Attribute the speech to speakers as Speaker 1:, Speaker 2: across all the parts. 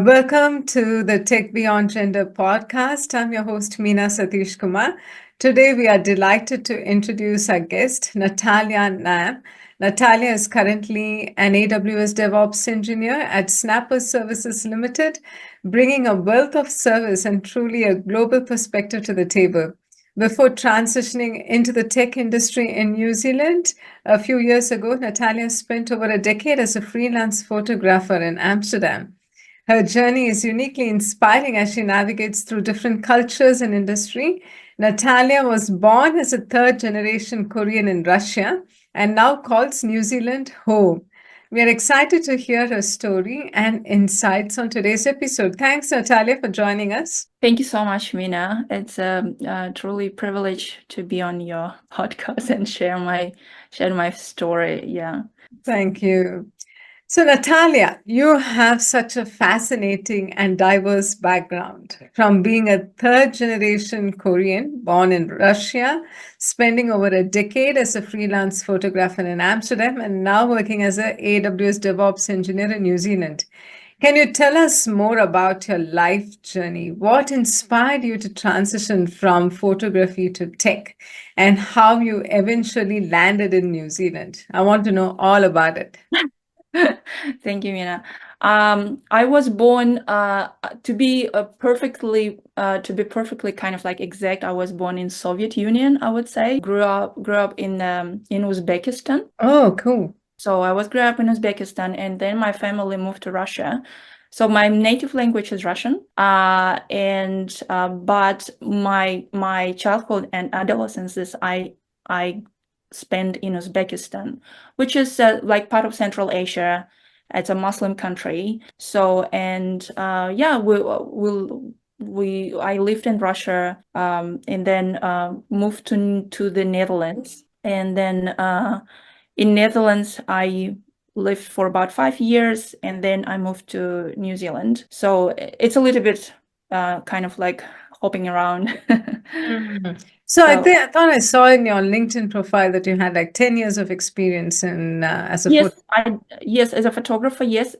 Speaker 1: Welcome to the Tech Beyond Gender podcast. I'm your host, Meena Satish Kumar. Today, we are delighted to introduce our guest, Natalia Nam. Natalia is currently an AWS DevOps Engineer at Snapper Services Limited, bringing a wealth of service and truly a global perspective to the table. Before transitioning into the tech industry in New Zealand, a few years ago, Natalia spent over a decade as a freelance photographer in Amsterdam. Her journey is uniquely inspiring as she navigates through different cultures and industry. Natalia was born as a third generation Korean in Russia and now calls New Zealand home. We are excited to hear her story and insights on today's episode. Thanks, Natalia, for joining us.
Speaker 2: Thank you so much, Mina. It's a truly privilege to be on your podcast and share my story. Yeah.
Speaker 1: Thank you. So, Natalia, you have such a fascinating and diverse background from being a third generation Korean born in Russia, spending over a decade as a freelance photographer in Amsterdam, and now working as an AWS DevOps engineer in New Zealand. Can you tell us more about your life journey? What inspired you to transition from photography to tech, and how you eventually landed in New Zealand? I want to know all about it.
Speaker 2: Thank you, Mina. I was born to be perfectly kind of like exact. I was born in Soviet Union, I would say. Grew up in Uzbekistan.
Speaker 1: Oh, cool.
Speaker 2: So I grew up in Uzbekistan, and then my family moved to Russia. So my native language is Russian, but my childhood and adolescence I spent in Uzbekistan, which is like part of Central Asia. It's a Muslim country. So I lived in Russia and then moved to the Netherlands, and then in Netherlands I lived for about 5 years, and then I moved to New Zealand. So it's a little bit kind of like hopping around.
Speaker 1: So I thought I saw in your LinkedIn profile that you had like 10 years of experience in as a
Speaker 2: yes, as a photographer. Yes,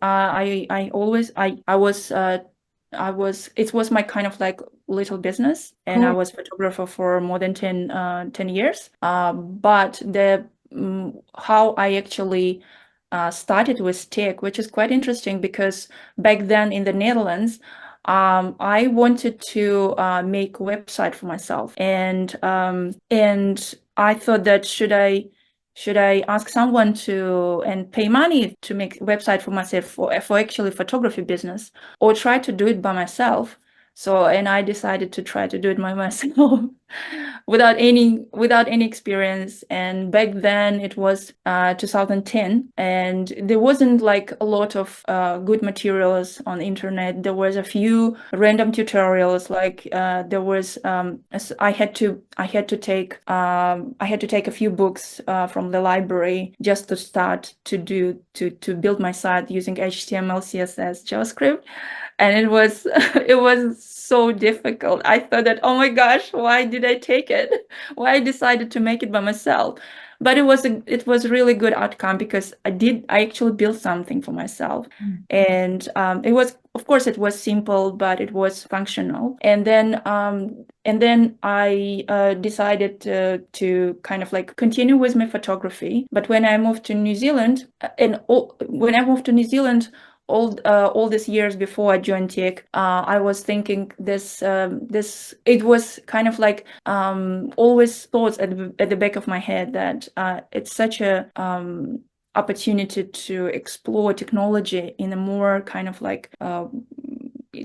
Speaker 2: it was my kind of like little business, and I was photographer for more than 10 years. But how I actually started with tech, which is quite interesting, because back then in the Netherlands, I wanted to make a website for myself, and I thought that should I ask someone to and pay money to make a website for myself for actually photography business, or try to do it by myself. So, and I decided to try to do it by myself without any experience. And back then it was 2010, and there wasn't like a lot of good materials on the internet. There was a few random tutorials, like there was I had to take a few books from the library just to start to build my site using HTML, CSS, JavaScript. And it was so difficult. I thought that, oh my gosh, why did I take it? Why I decided to make it by myself? But it was a really good outcome, because I actually built something for myself. And it was, of course, it was simple, but it was functional. And then I decided to kind of like continue with my photography. But when I moved to New Zealand, all these years before I joined tech, I was thinking it was kind of like always thoughts at the back of my head that it's such a opportunity to explore technology in a more kind of like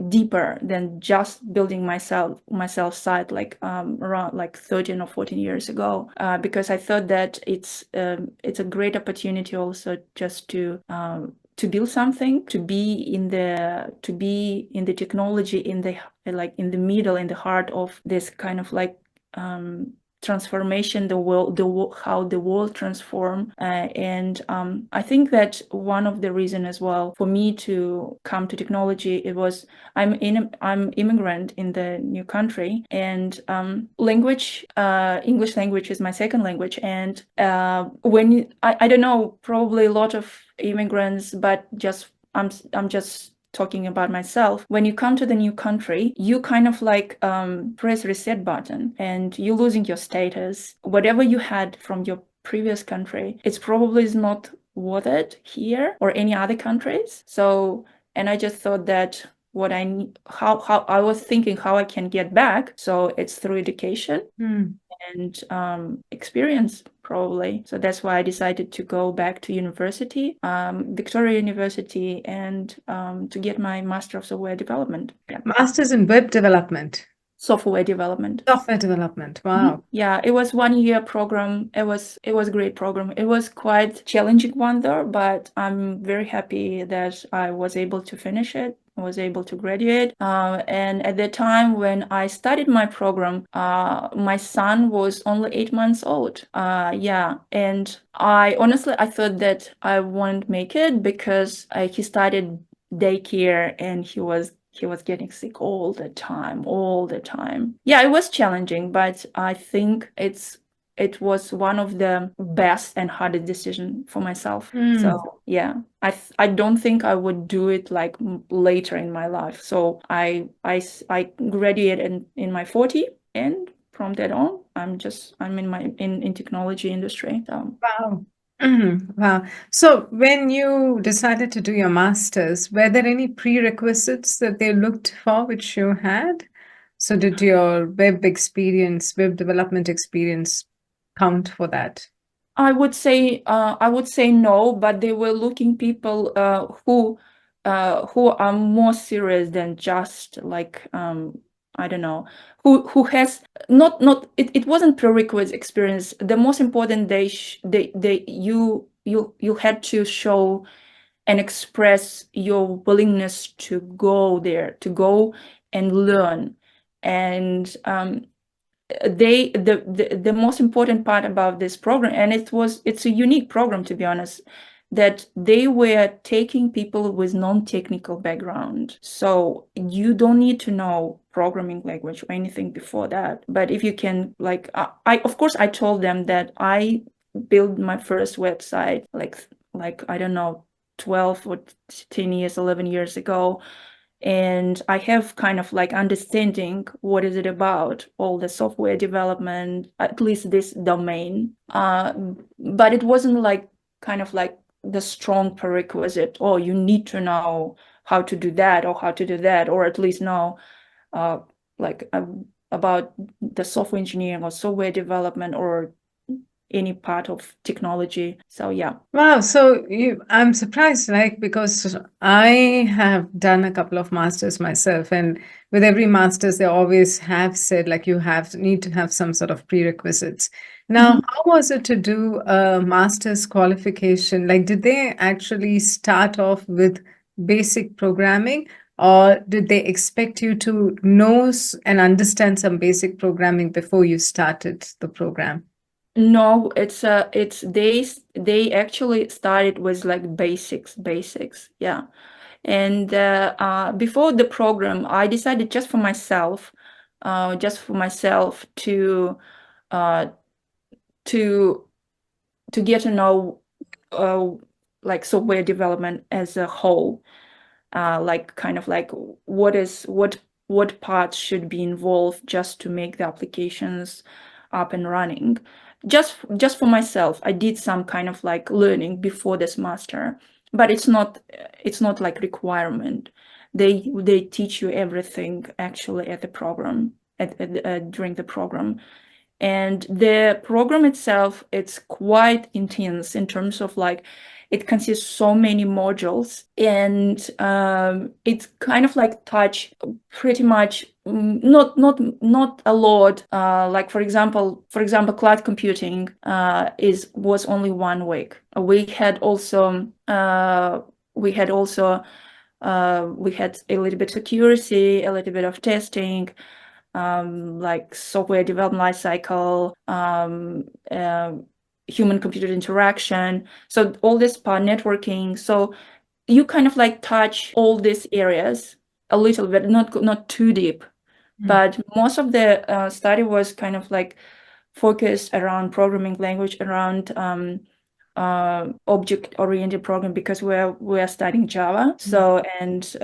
Speaker 2: deeper than just building myself site like around like 13 or 14 years ago, because I thought that it's a great opportunity also just to build something, to be in the technology, in the middle, in the heart of this kind of like transformation, how the world transform. And I think that one of the reason as well for me to come to technology, it was I'm immigrant in the new country, and English language is my second language. And when I don't know, probably a lot of immigrants, but I'm just talking about myself, when you come to the new country, you kind of like press reset button and you're losing your status. Whatever you had from your previous country, it's probably is not worth it here or any other countries. So, and I just thought that what I need, how I was thinking how I can get back. So it's through education and experience probably. So that's why I decided to go back to university, Victoria University, and to get my Master of Software Development. Yeah.
Speaker 1: Masters in web development.
Speaker 2: Software development.
Speaker 1: Software development. Wow.
Speaker 2: Yeah, it was 1 year program. It was a great program. It was quite challenging one though, but I'm very happy that I was able to finish it. I was able to graduate. And at the time when I started my program, my son was only 8 months old. Yeah, and I honestly I thought that I won't make it because he started daycare and he was getting sick all the time. Yeah, it was challenging, but I think it was one of the best and hardest decision for myself. So yeah, I don't think I would do it like later in my life. So I graduated in my 40, and from that on, I'm in technology industry. So.
Speaker 1: Wow. Wow. So when you decided to do your master's, were there any prerequisites that they looked for which you had? So did your web development experience count for that?
Speaker 2: I would say no, but they were looking people who are more serious than just like I don't know, who has not it wasn't prerequisite experience. The most important you had to show and express your willingness to go there, to go and learn. And the most important part about this program, and it's a unique program, to be honest, that they were taking people with non-technical background. So you don't need to know programming language or anything before that. But if you can, like, I of course I told them that I built my first website like I don't know, 12 or 10 years, 11 years ago. And I have kind of like understanding what is it about, all the software development, at least this domain. But it wasn't like kind of like the strong prerequisite, oh, you need to know how to do that or how to do that, or at least know like about the software engineering or software development or any part of technology. So yeah.
Speaker 1: Wow. So I'm surprised, like, because I have done a couple of masters myself, and with every masters, they always have said like need to have some sort of prerequisites. Now, how was it to do a master's qualification? Like, did they actually start off with basic programming, or did they expect you to know and understand some basic programming before you started the program?
Speaker 2: No, it's they actually started with like basics, yeah. And before the program, I decided just for myself to uh, to get to know like software development as a whole, like kind of like what parts should be involved just to make the applications up and running. Just for myself, I did some kind of like learning before this master, but it's not like requirement. They teach you everything actually at the program during the program. And the program itself, it's quite intense in terms of like it consists so many modules, and it's kind of like touch pretty much not a lot. Like for example, cloud computing was only 1 week. We had also we had a little bit security, a little bit of testing, like software development lifecycle, human-computer interaction. So all this part, networking. So you kind of like touch all these areas a little bit, not too deep. But most of the study was kind of like focused around programming language, around object-oriented program because we're studying Java. So and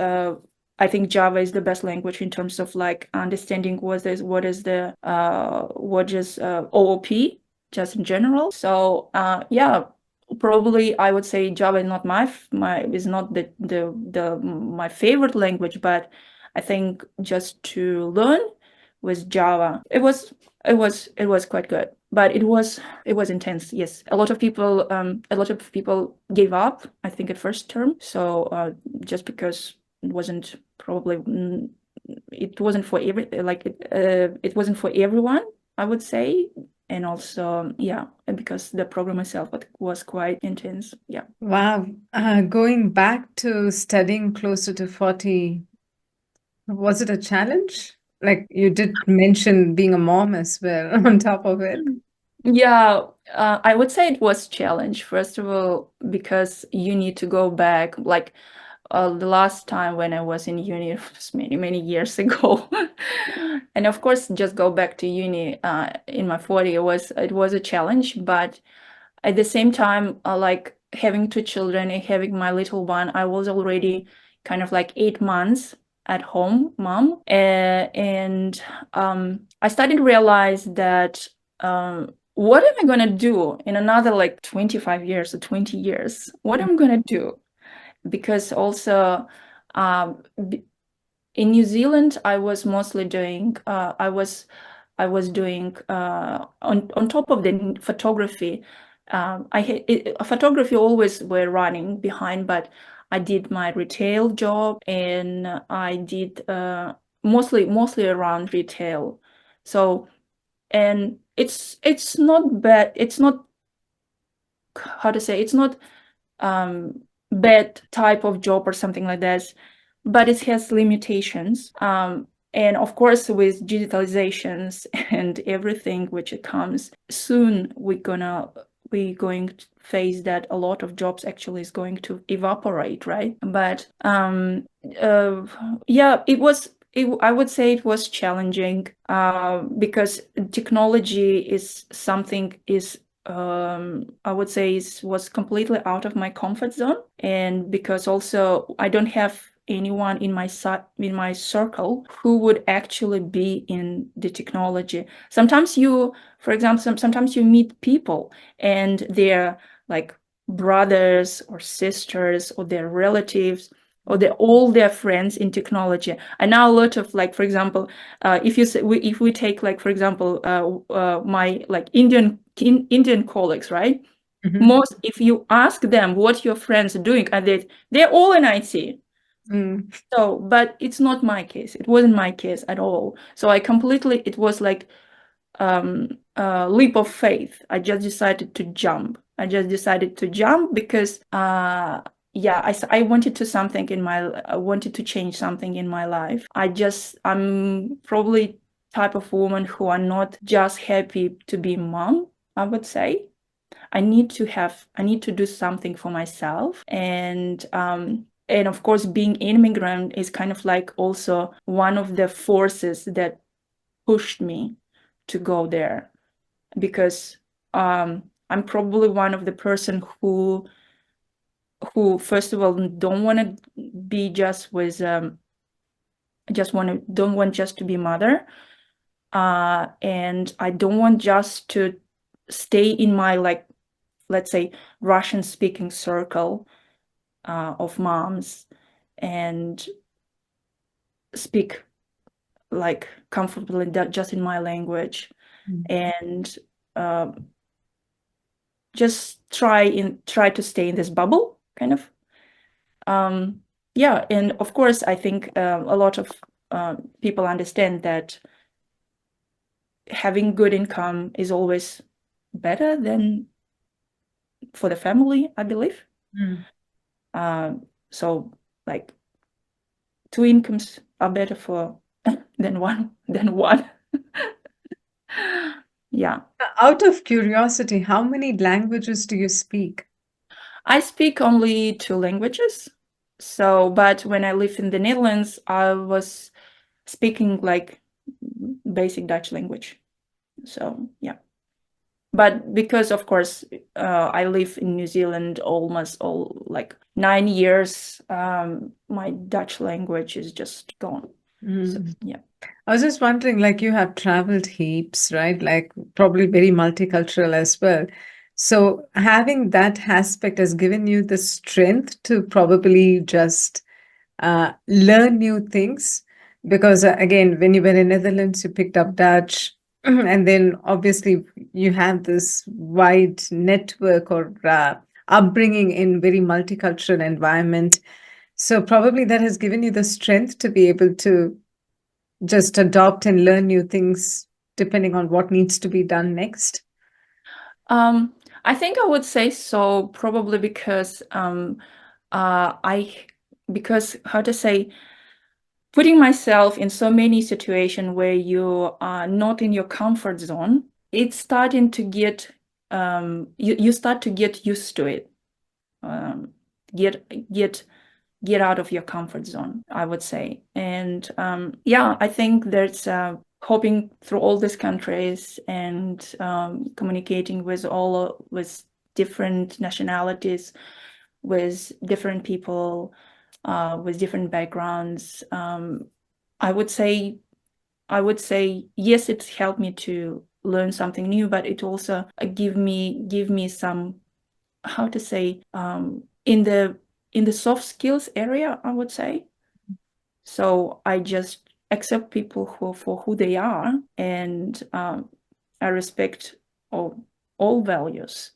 Speaker 2: I think Java is the best language in terms of like understanding what is OOP just in general. So yeah, probably I would say Java is not my my favorite language, but I think just to learn with Java, it was quite good, but it was intense. Yes, a lot of people gave up, I think, at first term. So just because it wasn't it wasn't for it wasn't for everyone, I would say. And also, yeah, and because the program itself was quite intense. Yeah.
Speaker 1: Wow. Going back to studying closer to 40, was it a challenge? Like you did mention being a mom as well on top of it.
Speaker 2: Yeah, I would say it was challenge. First of all, because you need to go back. Like the last time when I was in uni was many years ago, and of course, just go back to uni in my 40 it was a challenge. But at the same time, like having two children and having my little one, I was already kind of like 8 months at home mom, and I started to realize that what am I gonna do in another like 25 years or 20 years? What am I gonna do? Because also um, in New Zealand, I was mostly doing I was doing on top of the photography. Photography always were running behind, but I did my retail job and I did mostly around retail. So and it's not bad. It's not how to say. It's not bad type of job or something like that, but it has limitations. And of course, with digitalizations and everything which it comes, soon we're going to face that a lot of jobs actually is going to evaporate, right? But yeah, I would say it was challenging because technology is something is I would say was completely out of my comfort zone, and because also I don't have anyone in my circle who would actually be in the technology. Sometimes for example, sometimes you meet people and they're like brothers or sisters or their relatives or all their friends in technology. I know a lot of like, for example, if we take like, for example, my like Indian colleagues, right? Most, if you ask them what your friends are doing, and they're all in IT. So, but it's not my case. It wasn't my case at all. So it was like a leap of faith. I just decided to jump. Because yeah, I wanted I wanted to change something in my life. I'm probably type of woman who are not just happy to be mom, I would say. I need to do something for myself. And of course, being an immigrant is kind of like also one of the forces that pushed me to go there, because I'm probably one of the person who first of all don't want to be just with don't want just to be mother, and I don't want just to stay in my, like, let's say, Russian speaking circle of moms and speak like comfortably just in my language, and just try to stay in this bubble kind of. Yeah, and of course I think a lot of people understand that having good income is always better than for the family, I believe. So like two incomes are better for than one. Yeah.
Speaker 1: Out of curiosity, how many languages do you speak?
Speaker 2: I speak only 2 languages. So, but when I lived in the Netherlands, I was speaking like basic Dutch language. So, yeah. But because, of course, I live in New Zealand almost 9 years, my Dutch language is just gone. So, yeah.
Speaker 1: I was just wondering, like you have traveled heaps, right? Like probably very multicultural as well. So having that aspect has given you the strength to probably just learn new things. Because again, when you were in Netherlands, you picked up Dutch, and then obviously you have this wide network or upbringing in very multicultural environment. So probably that has given you the strength to be able to just adopt and learn new things depending on what needs to be done next?
Speaker 2: I think I would say so, probably because how to say, putting myself in so many situations where you are not in your comfort zone, it's starting to get you start to get used to it. Get out of your comfort zone, I would say. And yeah, I think there's hopping through all these countries and communicating with different nationalities, with different people, with different backgrounds. I would say yes, it's helped me to learn something new, but it also give me some, how to say, in the soft skills area, I would say. So I just accept people for who they are, and I respect all values,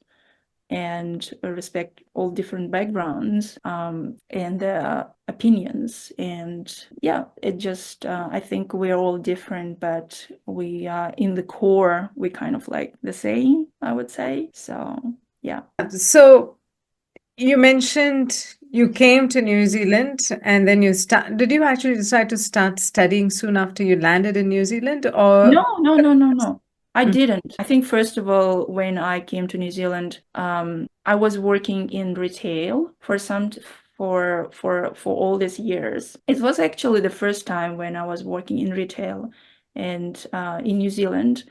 Speaker 2: and respect all different backgrounds and their opinions. And yeah, it just I think we're all different, but we are in the core, we kind of like the same, I would say. So yeah.
Speaker 1: So you mentioned you came to New Zealand and then did you actually decide to start studying soon after you landed in New Zealand or?
Speaker 2: No. I
Speaker 1: Mm.
Speaker 2: didn't. I think first of all, when I came to New Zealand, I was working in retail for all these years. It was actually the first time when I was working in retail and in New Zealand,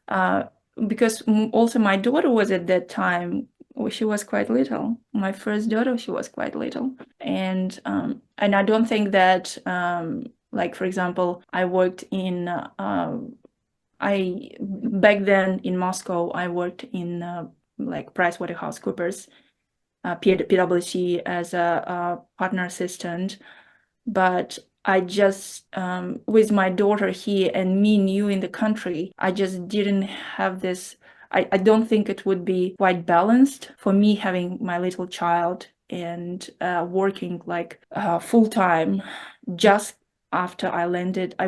Speaker 2: uh, because also my daughter was at that time. She was quite little. My first daughter, she was quite little, and I don't think that like, for example, I worked in I back then in Moscow, I worked in like PricewaterhouseCoopers, PwC, as a partner assistant. But I just, with my daughter here and me new in the country, I just didn't have this. I don't think it would be quite balanced for me having my little child and working like full time just after I landed. I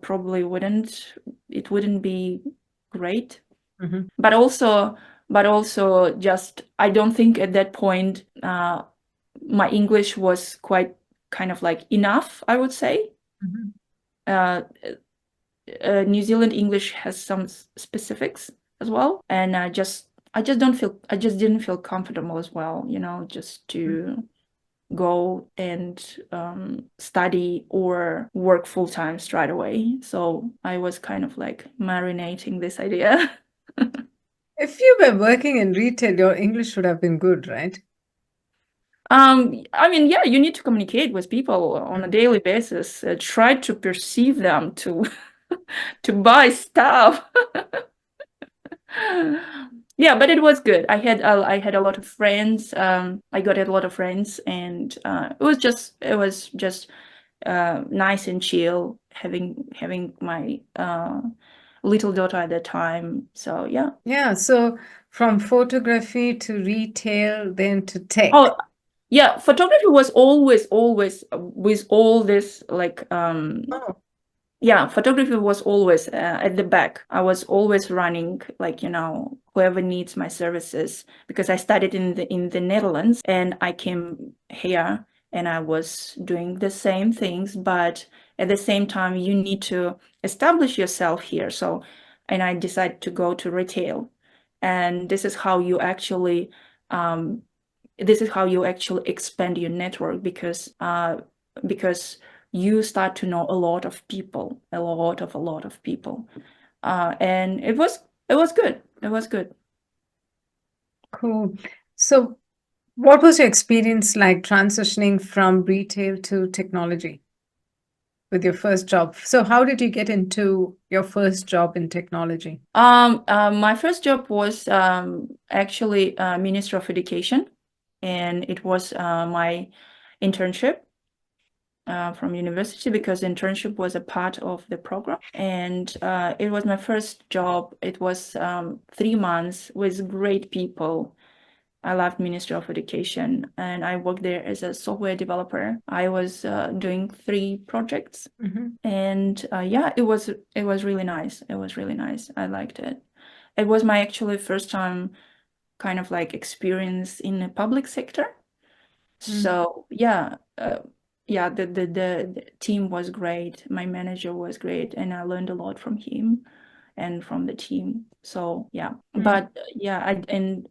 Speaker 2: probably wouldn't, it wouldn't be great.
Speaker 1: Mhm.
Speaker 2: But also just, I don't think at that point my English was quite kind of like enough, I would say.
Speaker 1: Mhm.
Speaker 2: Uh, New Zealand English has some specifics as well, and I just didn't feel comfortable as well, just to go and study or work full time straight away. So I was kind of like marinating this idea.
Speaker 1: If you were working in retail, your English would have been good, right?
Speaker 2: I mean, yeah, you need to communicate with people on a daily basis. Try to perceive them to to buy stuff. Yeah, but it was good. I had a lot of friends. I got a lot of friends, and it was just nice and chill having my little daughter at that time. So yeah.
Speaker 1: Yeah. So from photography to retail, then to tech.
Speaker 2: Oh, yeah, photography was always with all this like
Speaker 1: Oh.
Speaker 2: yeah, photography was always at the back. I was always running, like, whoever needs my services, because I studied in the Netherlands and I came here and I was doing the same things, but at the same time you need to establish yourself here. So, and I decided to go to retail, and this is how you actually expand your network, because you start to know a lot of people, a lot of people, and it was good. it was good.
Speaker 1: Cool. So, what was your experience like transitioning from retail to technology with your first job? So, how did you get into your first job in technology?
Speaker 2: My first job was actually Minister of Education, and it was my internship from university, because internship was a part of the program. And it was my first job. It was 3 months with great people. I loved Ministry of Education, and I worked there as a software developer. I was doing 3 projects, and yeah, it was really nice. It was really nice. I liked it. It was my actually first time kind of like experience in the public sector. So yeah, yeah, the team was great. My manager was great, and I learned a lot from him and from the team. So yeah, but yeah,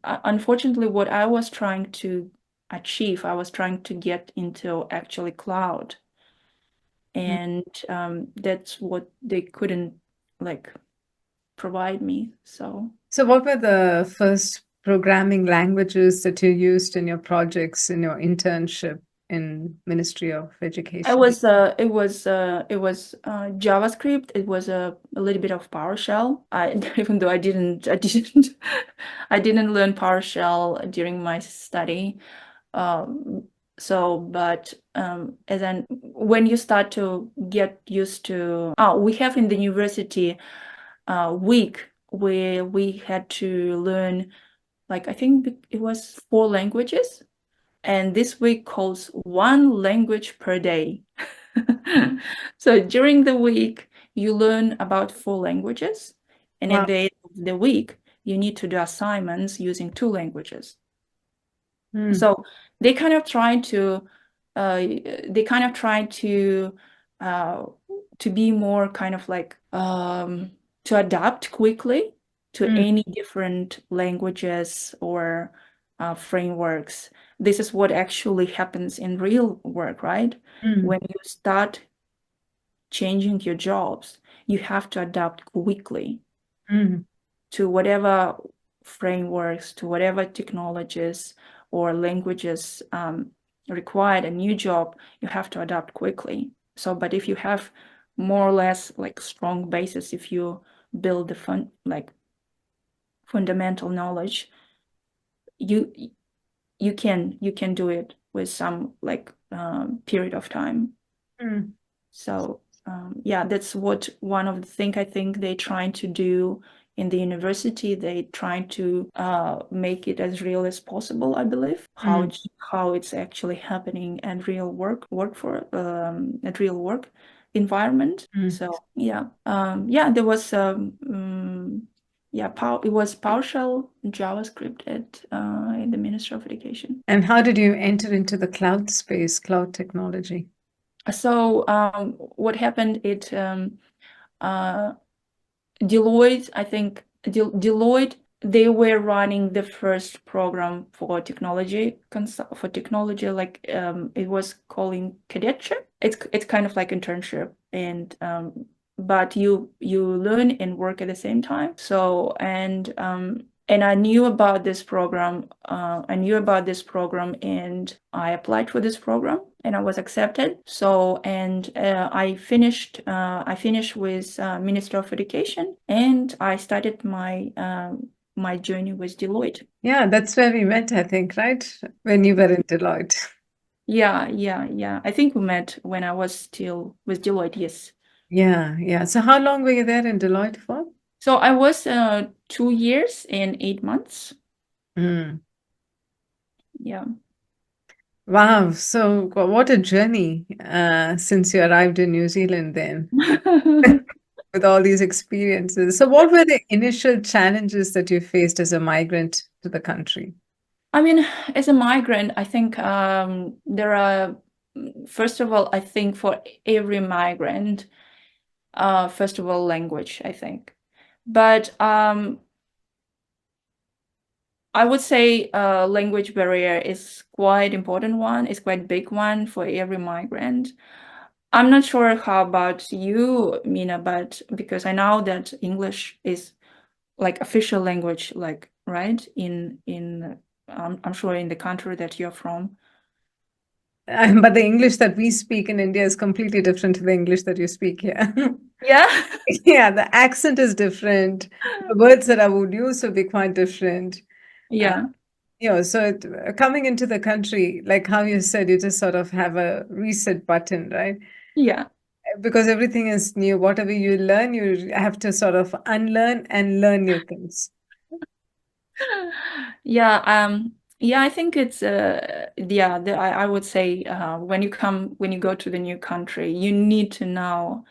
Speaker 2: unfortunately, what I was trying to achieve, I was trying to get into actually cloud, and that's what they couldn't like provide me. So
Speaker 1: what were the first programming languages that you used in your projects in your internship in Ministry of Education?
Speaker 2: it was JavaScript. It was a little bit of PowerShell. Even though I didn't learn PowerShell during my study. But as an when you start to get used to, we have in the university week where we had to learn, like I think it was 4 languages, and this week calls 1 language per day. So during the week, you learn about 4 languages, and
Speaker 1: Wow.
Speaker 2: at the end of the week, you need to do assignments using 2 languages. So they kind of try to be more kind of like to adapt quickly to any different languages or frameworks. This is what actually happens in real work, right? When you start changing your jobs, you have to adapt quickly to whatever frameworks, to whatever technologies or languages required a new job. You have to adapt quickly. So, but if you have more or less like strong basis, if you build the fundamental knowledge, you can do it with some like period of time. So yeah, that's what one of the things I think they're trying to do in the university. They trying to make it as real as possible, I believe, how it's actually happening and real work for at real work environment. So yeah, there was it was PowerShell JavaScript at in the Ministry of Education.
Speaker 1: And how did you enter into the cloud space, cloud technology?
Speaker 2: So what happened? Deloitte, I think Deloitte, they were running the first program for technology, like it was calling cadetship. It's kind of like internship, and but you learn and work at the same time. So and I knew about this program. And I applied for this program, and I was accepted. So, and I finished with Minister of Education, and I started my journey with Deloitte.
Speaker 1: Yeah, that's where we met, I think, right? When you were in Deloitte.
Speaker 2: Yeah. I think we met when I was still with Deloitte, yes.
Speaker 1: Yeah. So how long were you there in Deloitte for?
Speaker 2: So I was 2 years and 8 months. Yeah.
Speaker 1: Wow. So what a journey since you arrived in New Zealand then with all these experiences. So what were the initial challenges that you faced as a migrant to the country?
Speaker 2: I mean, as a migrant, I think there are, first of all, I think for every migrant, first of all, language, I think. But I would say language barrier is quite important one, is quite big one for every migrant. I'm not sure how about you, Mina, but because I know that English is like official language, like, right, I'm sure in the country that you're from.
Speaker 1: But the English that we speak in India is completely different to the English that you speak here.
Speaker 2: Yeah.
Speaker 1: Yeah, the accent is different. The words that I would use will be quite different. Uh,
Speaker 2: Yeah.
Speaker 1: so coming into the country, like how you said, you just sort of have a reset button, right?
Speaker 2: Yeah.
Speaker 1: Because everything is new. Whatever you learn, you have to sort of unlearn and learn new things.
Speaker 2: Yeah, yeah, I think it's yeah, I would say when you go to the new country, you need to know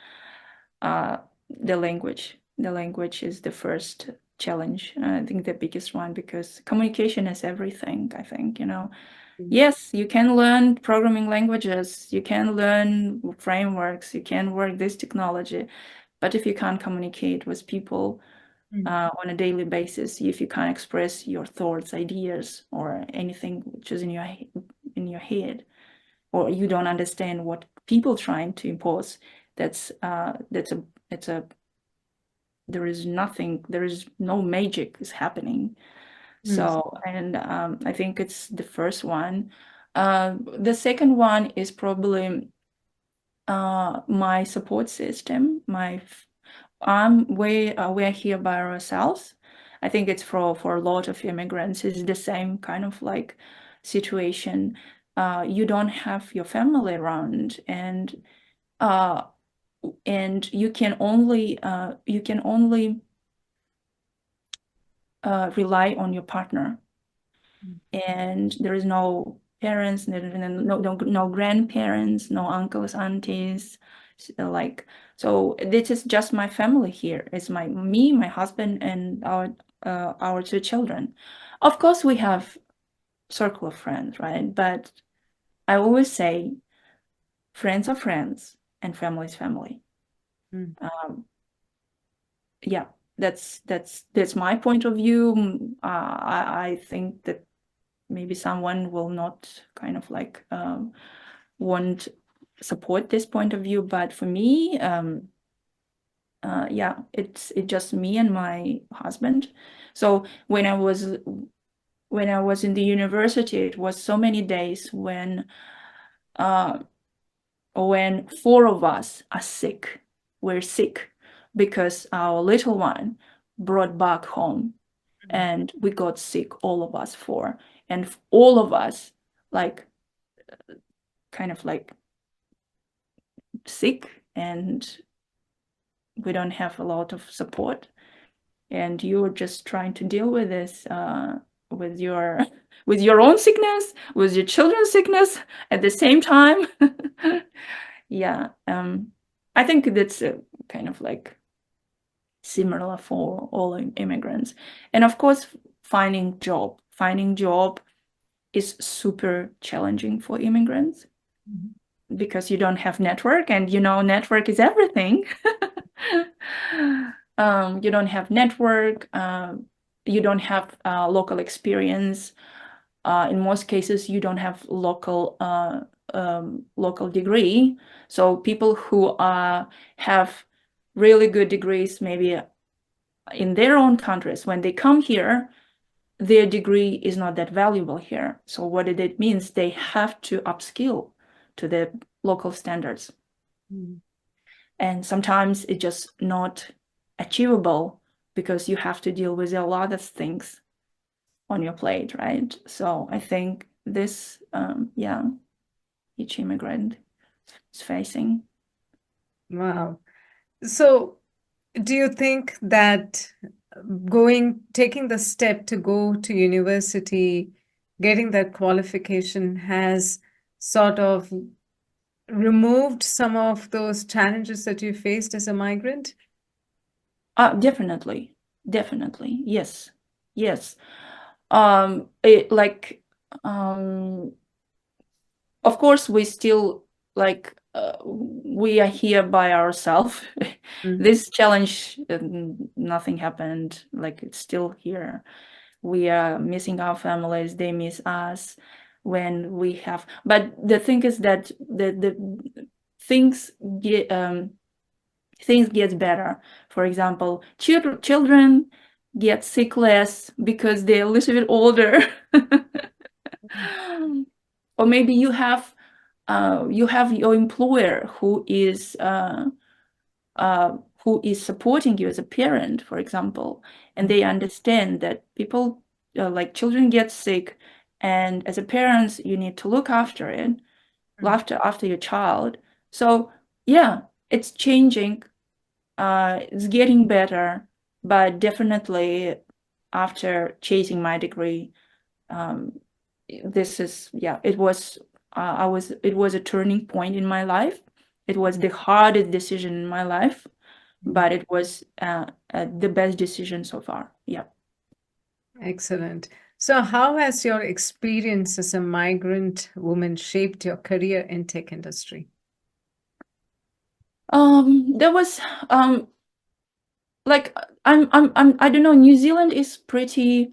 Speaker 2: uh the language. The language is the first challenge. I think the biggest one, because communication is everything, I think, you know. Yes, you can learn programming languages, you can learn frameworks, you can work this technology, but if you can't communicate with people on a daily basis, if you can't express your thoughts, ideas, or anything which is in your head, or you don't understand what people trying to impose, that's it's a there is nothing, there is no magic is happening. So, and I think it's the first one. The second one is probably my support system. We're here by ourselves. I think it's for a lot of immigrants, it's the same kind of like situation. You don't have your family around, uh, and you can only rely on your partner. And there is no parents, no grandparents, no uncles, aunties, like, so this is just my family here. It's me, my husband, and our two children. Of course, we have circle of friends, right? But I always say friends are friends and family is family. Um, yeah, that's my point of view. I think that maybe someone will not kind of like won't support this point of view, but for me, yeah, it's just me and my husband. So when I was in the university, it was so many days when four of us are sick. We're sick because our little one brought back home, and we got sick, all of us four, and all of us like kind of like sick, and we don't have a lot of support, and you're just trying to deal with this with your with your own sickness, with your children's sickness at the same time. Yeah, I think that's kind of like similar for all immigrants. And of course, finding job is super challenging for immigrants, because you don't have network, and you know network is everything. You don't have network, you don't have local experience. In most cases, you don't have local degree. So people who have really good degrees, maybe in their own countries, when they come here, their degree is not that valuable here. So what it means, they have to upskill to the local standards. And sometimes it's just not achievable, because you have to deal with a lot of things on your plate, right? So I think this, yeah, each immigrant is facing.
Speaker 1: Wow. So, do you think that taking the step to go to university, getting that qualification has sort of removed some of those challenges that you faced as a migrant?
Speaker 2: Definitely, yes, yes. Of course, we still like we are here by ourselves. This challenge, nothing happened. Like, it's still here. We are missing our families. They miss us when we have. But the thing is that the things get things get better. For example, children get sick less because they're a little bit older. Or maybe you have your employer who is supporting you as a parent, for example, and they understand that people like children get sick, and as a parent you need to look after it, after your child. So yeah, it's changing, it's getting better, but definitely after chasing my degree, this is, yeah, it was a turning point in my life. It was the hardest decision in my life, but it was the best decision so far. Yeah.
Speaker 1: Excellent. So, how has your experience as a migrant woman shaped your career in tech industry?
Speaker 2: There was like I don't know. New Zealand is pretty.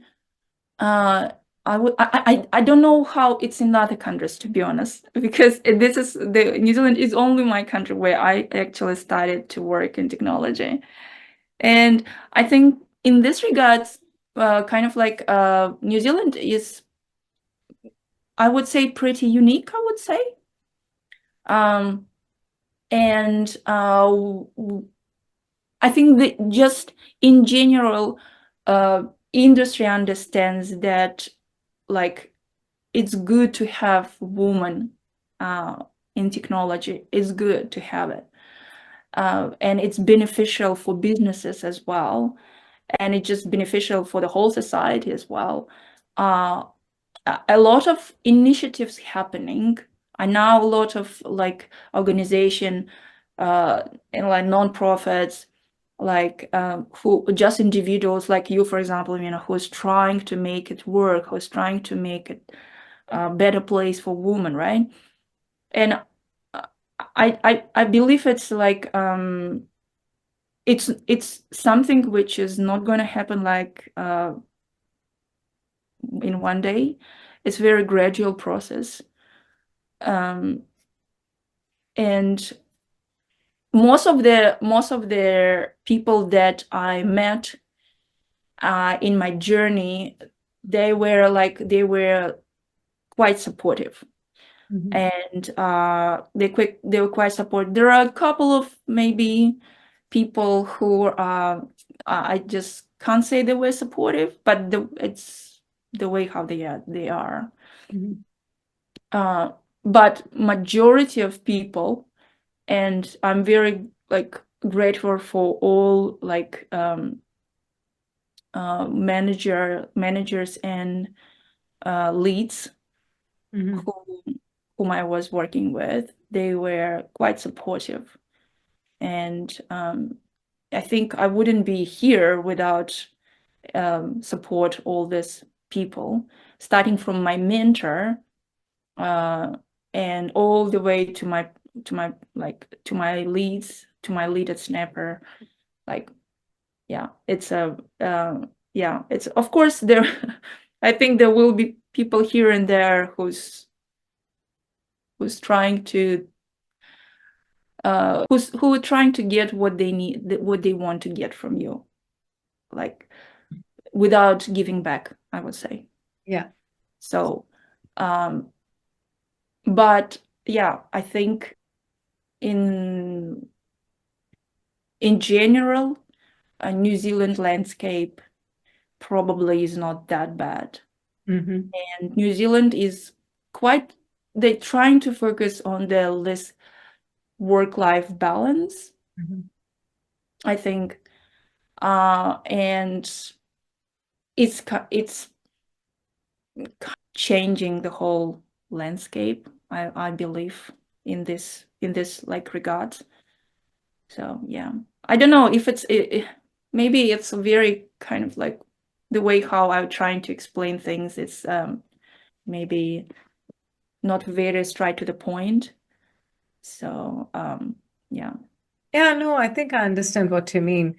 Speaker 2: I don't know how it's in other countries, to be honest, because New Zealand is only my country where I actually started to work in technology. And I think in this regards, kind of like New Zealand is, I would say, pretty unique, I would say. And I think that just in general, industry understands that like it's good to have women in technology. It's good to have it. And it's beneficial for businesses as well. And it's just beneficial for the whole society as well. A lot of initiatives happening. I know a lot of like organization and like non-profits, like who just individuals like you, for example, who's trying to make it work, who's trying to make it a better place for women, right? And I believe it's like it's something which is not going to happen like in one day. It's a very gradual process. And most of the people that I met in my journey, they were quite supportive. And they were quite supportive. There are a couple of maybe people who I just can't say they were supportive, but it's the way how they are. But majority of people, and I'm very like grateful for all like managers and leads whom I was working with. They were quite supportive, and I think I wouldn't be here without support all these people, starting from my mentor and all the way to my leads, to my lead at Snapper. Like, yeah, it's it's, of course, there I think there will be people here and there who's trying to who are trying to get what they need, what they want to get from you, like without giving back, I would say.
Speaker 1: Yeah.
Speaker 2: So but yeah, I think in general, a New Zealand landscape probably is not that bad. And New Zealand is they're trying to focus on this work-life balance, I think. And it's changing the whole landscape, I believe, in this like regards. So yeah, I don't know if maybe it's very kind of like the way how I'm trying to explain things. It's maybe not very straight to the point. So yeah.
Speaker 1: Yeah, no, I think I understand what you mean.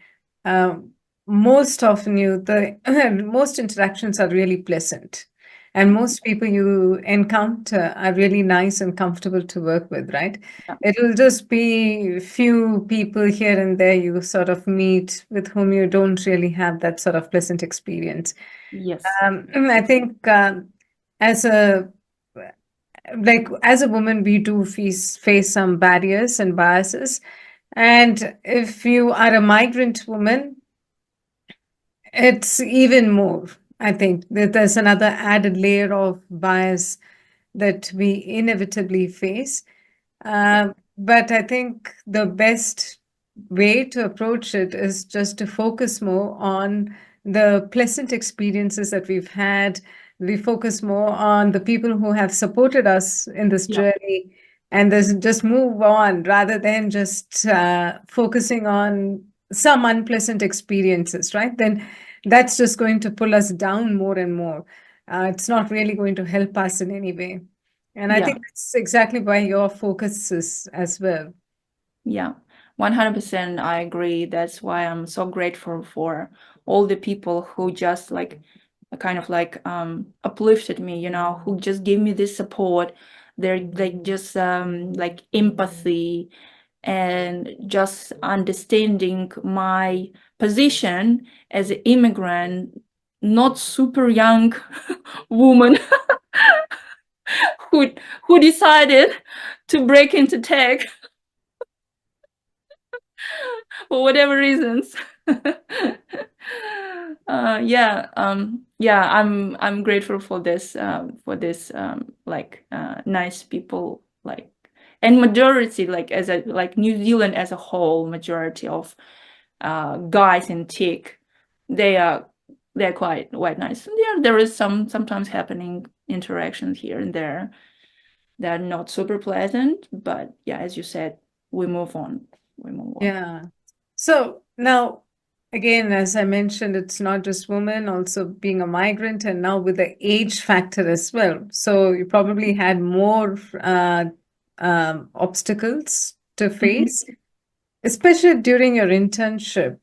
Speaker 1: Most often, the most interactions are really pleasant. And most people you encounter are really nice and comfortable to work with, right?
Speaker 2: Yeah.
Speaker 1: It'll just be few people here and there you sort of meet with whom you don't really have that sort of pleasant experience.
Speaker 2: Yes.
Speaker 1: I think as a as a woman, we do face some barriers and biases. And if you are a migrant woman, it's even more. I think that there's another added layer of bias that we inevitably face.
Speaker 2: Yeah.
Speaker 1: But I think the best way to approach it is just to focus more on the pleasant experiences that we've had. We focus more on the people who have supported us in this
Speaker 2: Yeah.
Speaker 1: journey and just move on rather than just focusing on some unpleasant experiences, right? Then that's just going to pull us down more and more. It's not really going to help us in any way. And I
Speaker 2: Yeah.
Speaker 1: think that's exactly why your focus is as well.
Speaker 2: Yeah, 100% I agree. That's why I'm so grateful for all the people who just like kind of like uplifted me, you know, who just gave me this support. They just like empathy and just understanding my position as an immigrant, not super young woman who who decided to break into tech for whatever reasons. Yeah, I'm grateful for this like nice people, like, and majority, like as a like New Zealand as a whole, majority of guys in tech, they are they're quite nice. Yeah, there is sometimes happening interactions here and there that are not super pleasant, but yeah, as you said, we move on. We move on.
Speaker 1: Yeah. So now, again, as I mentioned, it's not just women, also being a migrant, and now with the age factor as well. So you probably had more obstacles to
Speaker 2: Mhm.
Speaker 1: face, especially during your internship.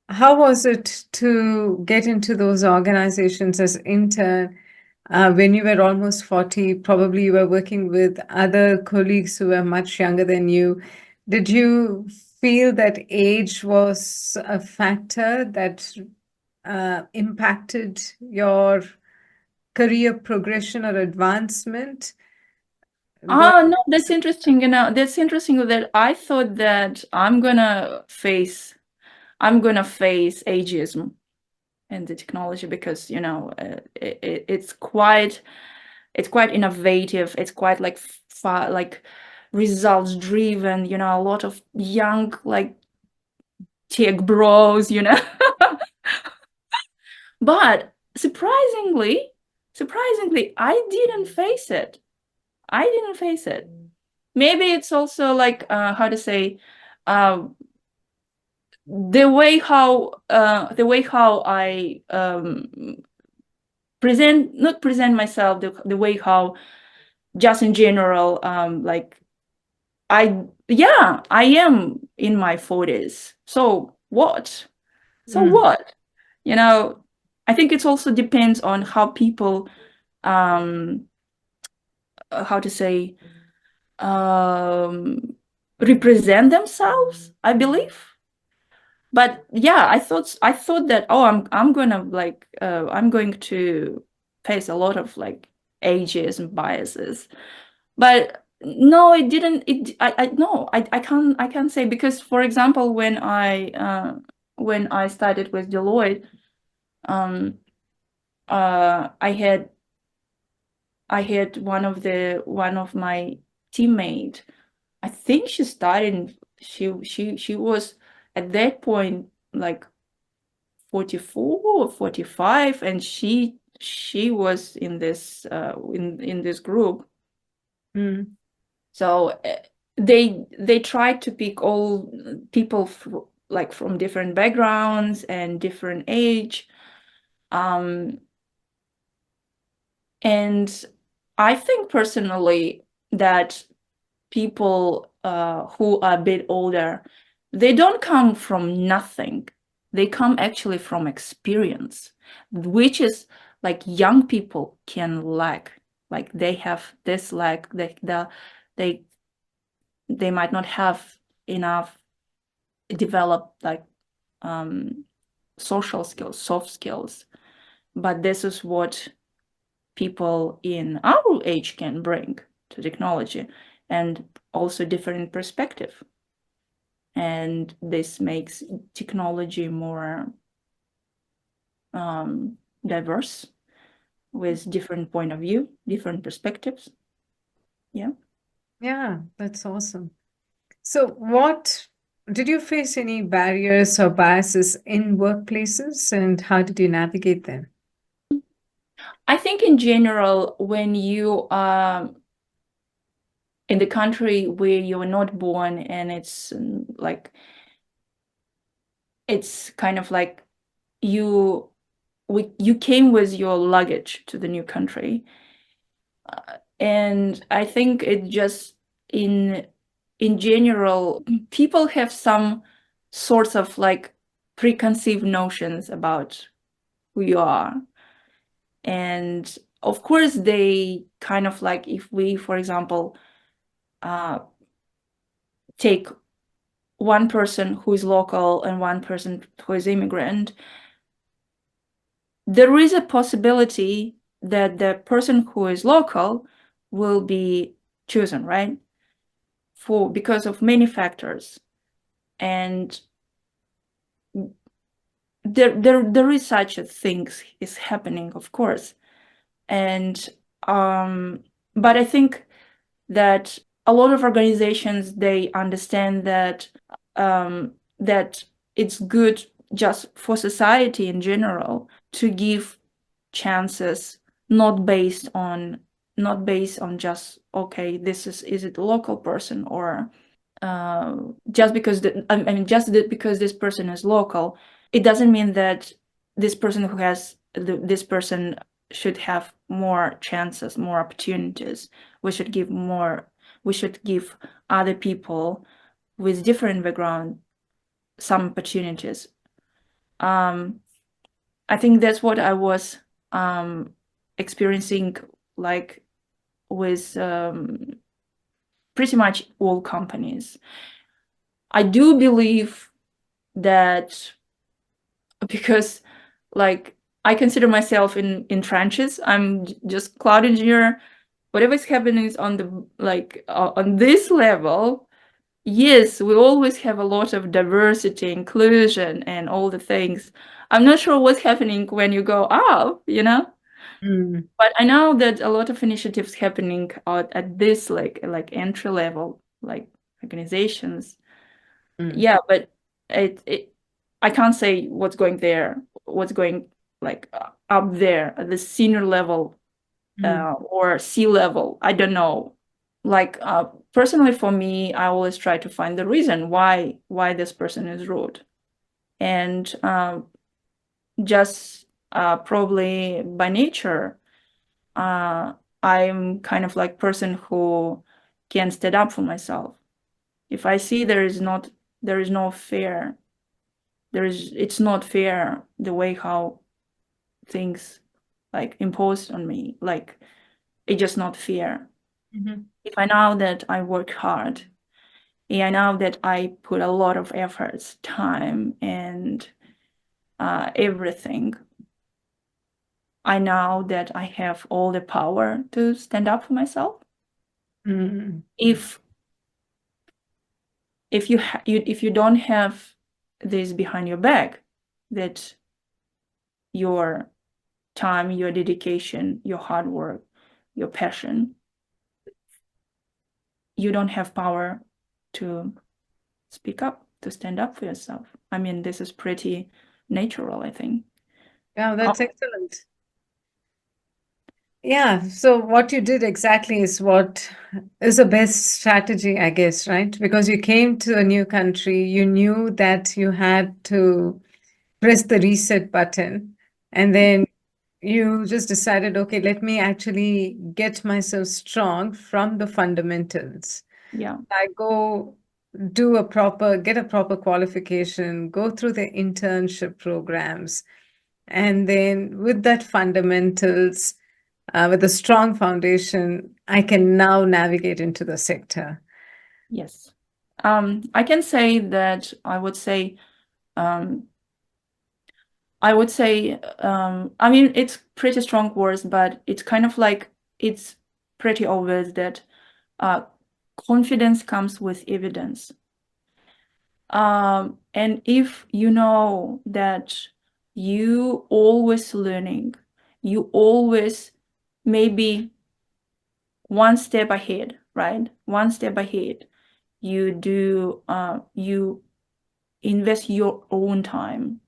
Speaker 1: How was it to get into those organizations as intern? When you were almost 40, probably you were working with other colleagues who were much younger than you. Did you feel that age was a factor that impacted your career progression or advancement?
Speaker 2: Oh, no, that's interesting. You know, that's interesting that I thought that I'm gonna face ageism in the technology because, you know, it's quite innovative. It's quite like far, like results driven, you know, a lot of young like tech bros, you know. But surprisingly, I didn't face it. I didn't face it. Maybe it's also like how to say uh, the way how I not present myself, the way how just in general like I am in my 40s. So what? So
Speaker 1: Mm,
Speaker 2: what? You know, I think it also depends on how people um how to say um represent themselves, I believe. But yeah, I thought that, oh, I'm gonna like I'm going to face a lot of like ages and biases. But no, it didn't. I no, I can't say, because for example, when I started with Deloitte, um I had one of my teammate. I think she started. She was at that point like 44 or 45, and she was in this group.
Speaker 1: mm,
Speaker 2: So they tried to pick all people like from different backgrounds and different age. um and I think personally that people who are a bit older, they don't come from nothing. They come actually from experience, which is like young people can lack, like they have this lack, they they might not have enough developed like social skills, soft skills, but this is what people in our age can bring to technology, and also different perspective. And this makes technology more diverse, with different point of view, different perspectives. Yeah.
Speaker 1: Yeah, that's awesome. So, what did you face any barriers or biases in workplaces, and how did you navigate them?
Speaker 2: I think in general, when you are in the country where you were not born, and it's like, it's kind of like you you came with your luggage to the new country. And I think it just in general, people have some sorts of like preconceived notions about who you are. And of course, they kind of like, if we, for example, take one person who is local and one person who is immigrant, there is a possibility that the person who is local will be chosen, right? Because of many factors. And there is such a thing is happening, of course. And but I think that a lot of organizations, they understand that that it's good just for society in general to give chances, not based on just, okay, this is it a local person, or just because because this person is local, it doesn't mean that this person who has this person should have more chances, more opportunities. We should give other people with different background some opportunities. I think that's what I was experiencing, like with pretty much all companies. I do believe that, because like I consider myself in trenches. I'm just cloud engineer. Whatever's happening is on the on this level. Yes, we always have a lot of diversity, inclusion, and all the things. I'm not sure what's happening when you go up,
Speaker 1: Mm,
Speaker 2: but I know that a lot of initiatives happening at this like entry level like organizations.
Speaker 1: mm,
Speaker 2: Yeah, but it I can't say what's going like up there at the senior level
Speaker 1: mm,
Speaker 2: or C-level. I don't know. Like personally for me, I always try to find the reason why this person is rude. And just probably by nature, I'm kind of like person who can stand up for myself. If I see there is no fair, it's not fair the way how things like imposed on me, like it's just not fair.
Speaker 1: mhm,
Speaker 2: If I know that I work hard, and I know that I put a lot of efforts, time, and everything, I know that I have all the power to stand up for myself.
Speaker 1: mm,
Speaker 2: If if you don't have this behind your back, that your time, your dedication, your hard work, your passion, you don't have power to speak up, to stand up for yourself. I mean, this is pretty natural, I think.
Speaker 1: yeah, that's excellent. Yeah, so what you did exactly is what is the best strategy, I guess, right? Because you came to a new country, you knew that you had to press the reset button, and then you just decided, okay, let me actually get myself strong from the fundamentals.
Speaker 2: Yeah.
Speaker 1: I go get a proper qualification, go through the internship programs, And then with that fundamentals, with a strong foundation, I can now navigate into the sector.
Speaker 2: Yes. I can say that I mean, it's pretty strong words, but it's kind of like, it's pretty obvious that confidence comes with evidence. And if you know that you always learning, you always maybe one step ahead, right? One step ahead. You invest your own time.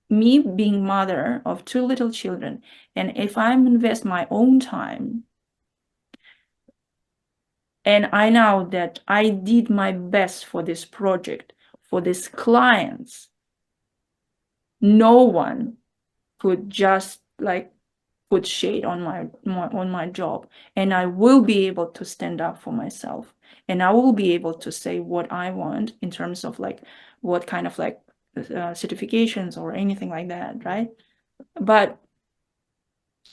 Speaker 2: Me being mother of two little children, and if I invest my own time, and I know that I did my best for this project, for these clients, no one could just like put shade on my job, and I will be able to stand up for myself, and I will be able to say what I want in terms of like what kind of like certifications or anything like that, right? But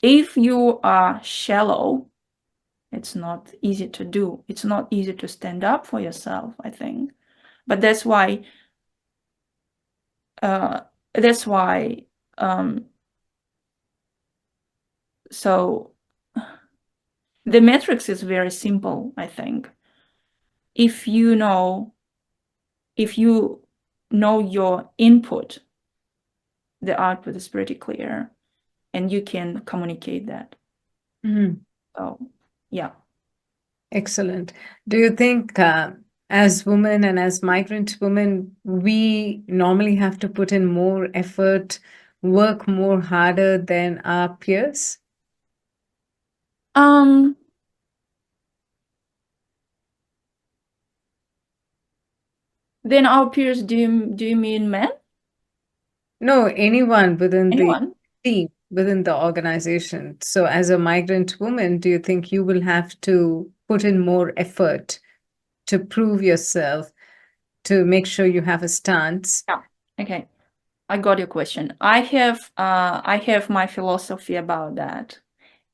Speaker 2: if you are shallow, it's not easy to do. It's not easy to stand up for yourself, I think. But that's why so the metrics is very simple, I think. If you know your input, the output is pretty clear, and you can communicate that. So yeah.
Speaker 1: Excellent. Do you think as women and as migrant women, we normally have to put in more effort, work more harder than our peers?
Speaker 2: Then our peers, do you mean men?
Speaker 1: No, anyone within the
Speaker 2: Anyone?
Speaker 1: team, within the organization. So, as a migrant woman, do you think you will have to put in more effort to prove yourself, to make sure you have a stance?
Speaker 2: Yeah. Okay. I got your question. I have my philosophy about that,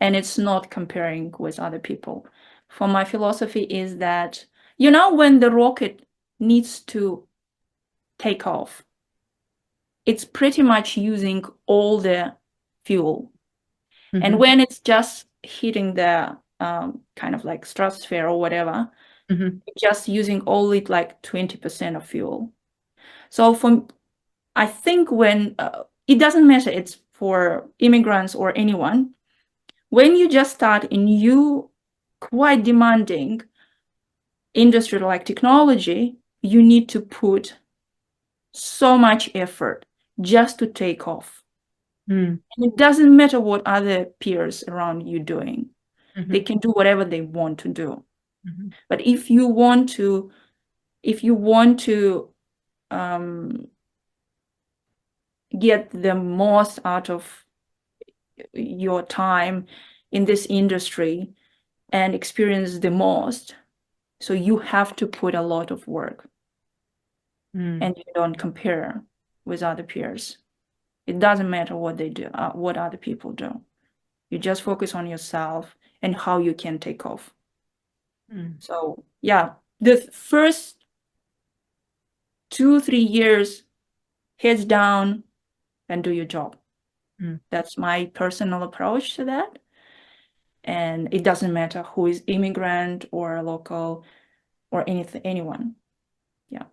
Speaker 2: and it's not comparing with other people. For my philosophy is that, when the rocket needs to take off, it's pretty much using all the fuel. And when it's just hitting the kind of like stratosphere or whatever, just using only like 20% of fuel. So I think when it doesn't matter, it's for immigrants or anyone, when you just start a new, quite demanding industry like technology, you need to put so much effort just to take off. And it doesn't matter what other peers around you doing. They can do whatever they want to do. But if you want to get the most out of your time in this industry and experience the most, so you have to put a lot of work. And you don't compare with other peers. It doesn't matter what they do, what other people do. You just focus on yourself and how you can take off. So yeah, the first 2-3 years, heads down and do your job. That's my personal approach to that. And it doesn't matter who is immigrant or local or anyone. Yeah.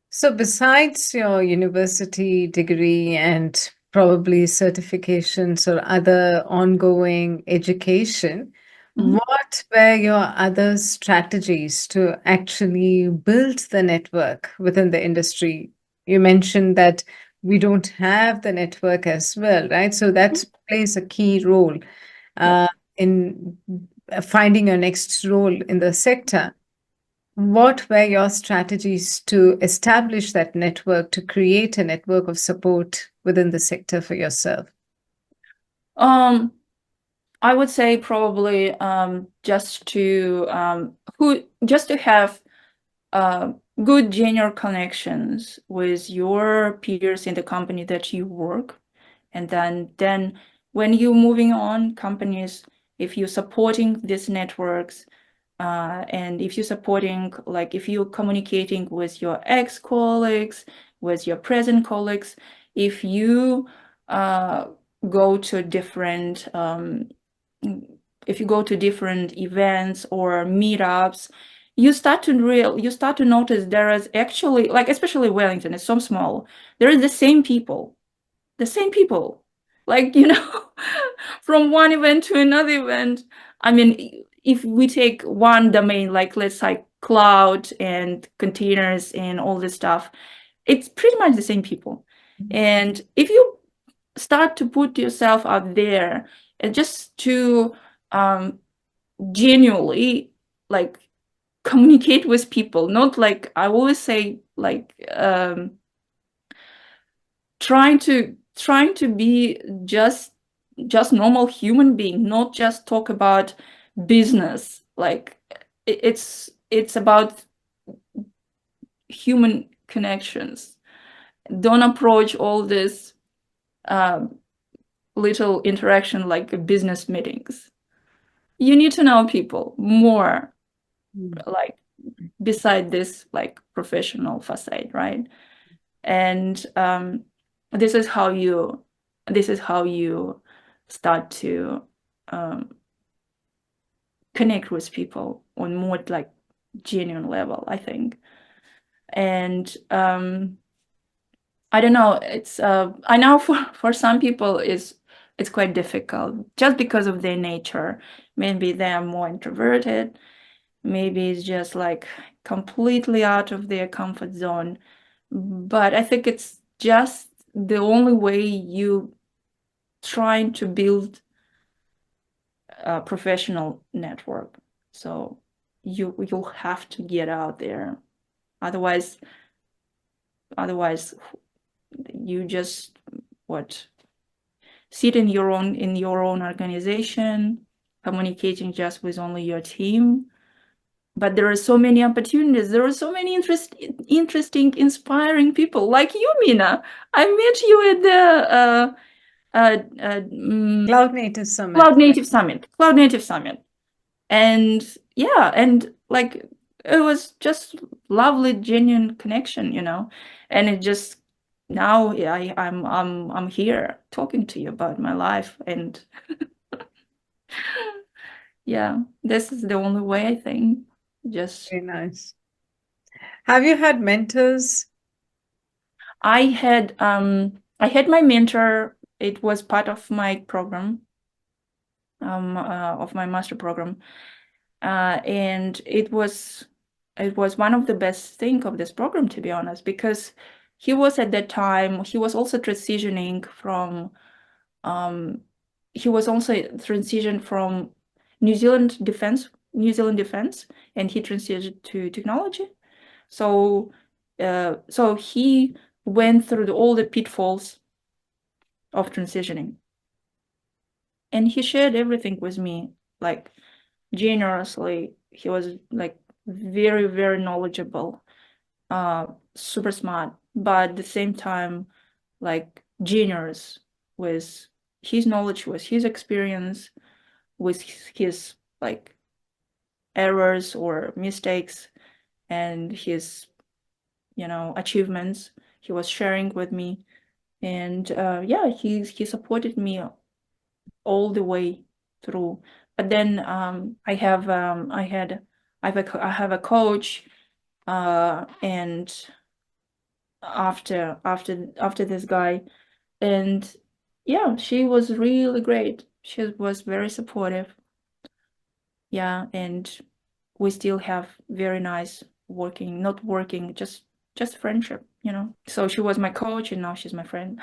Speaker 1: So, besides your university degree and probably certifications or other ongoing education, what were your other strategies to actually build the network within the industry? You mentioned that we don't have the network as well, right? So, that plays a key role in finding your next role in the sector. What were your strategies to establish that network, to create a network of support within the sector for yourself?
Speaker 2: I would say probably just to have good genuine connections with your peers in the company that you work. And then when you're moving on companies, if you're supporting these networks, and if you're supporting, like if you're communicating with your ex-colleagues, with your present colleagues, if you go to different events or meetups, you start to notice there is actually, like especially Wellington is so small, there is the same people, like from one event to another event. I mean, if we take one domain, like let's say cloud and containers and all this stuff, it's pretty much the same people. And if you start to put yourself out there and just to genuinely like communicate with people, not like I always say, like trying to be just normal human being, not just talk about business. Like it's about human connections. Don't approach all this little interaction like business meetings. You need to know people more, like beside this like professional facade, right? And this is how you start to connect with people on more like genuine level, I think. And I don't know, it's I know for some people it's quite difficult just because of their nature. Maybe they are more introverted, maybe it's just like completely out of their comfort zone. But I think it's just the only way you trying to build a professional network. So you'll have to get out there. Otherwise you just sit in your own organization, communicating just with only your team. But there are so many opportunities. There are so many interesting, inspiring people like you, Mina. I met you at the
Speaker 1: Cloud Native Summit.
Speaker 2: Cloud Native Summit. And yeah, and like it was just lovely, genuine connection, and it just now, yeah, I'm here talking to you about my life, and yeah, this is the only way, I think. Just
Speaker 1: Very nice. Have you had mentors?
Speaker 2: I had my mentor. It was part of my program, of my master program, and it was one of the best thing of this program, to be honest, because he was at that time, he was also transitioning from New Zealand defense, and he transitioned to technology. So he went through all the pitfalls of transitioning, and he shared everything with me, like generously. He was like very, very knowledgeable, super smart, but at the same time, like generous with his knowledge, with his experience, with his like errors or mistakes, and his achievements. He was sharing with me, and yeah, he supported me all the way through. But then I have a coach, and after this guy, and yeah, she was really great. She was very supportive. Yeah, and we still have very nice not working, just friendship, So she was my coach, and now she's my friend.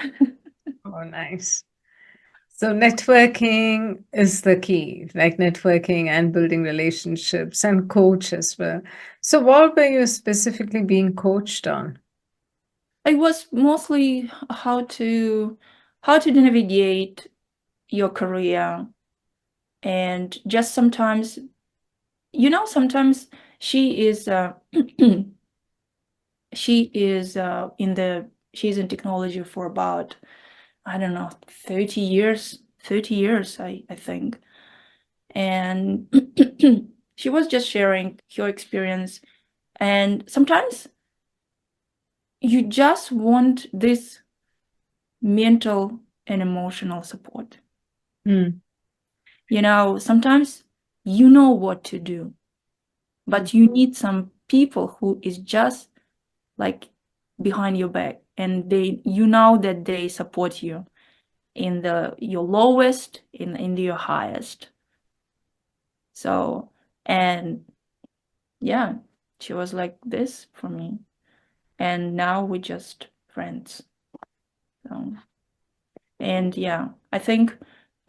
Speaker 1: Oh, nice. So networking is the key, like networking and building relationships and coach as well. So what were you specifically being coached on?
Speaker 2: It was mostly how to navigate your career, and just sometimes, sometimes she is she is she's in technology for about, I don't know, 30 years, I think. And she was just sharing her experience. And sometimes you just want this mental and emotional support. You know, sometimes you know what to do, but you need some people who is just like behind your back, and you know that they support you in your lowest, in your highest. So, and yeah, she was like this for me, and now we're just friends. So, and yeah, I think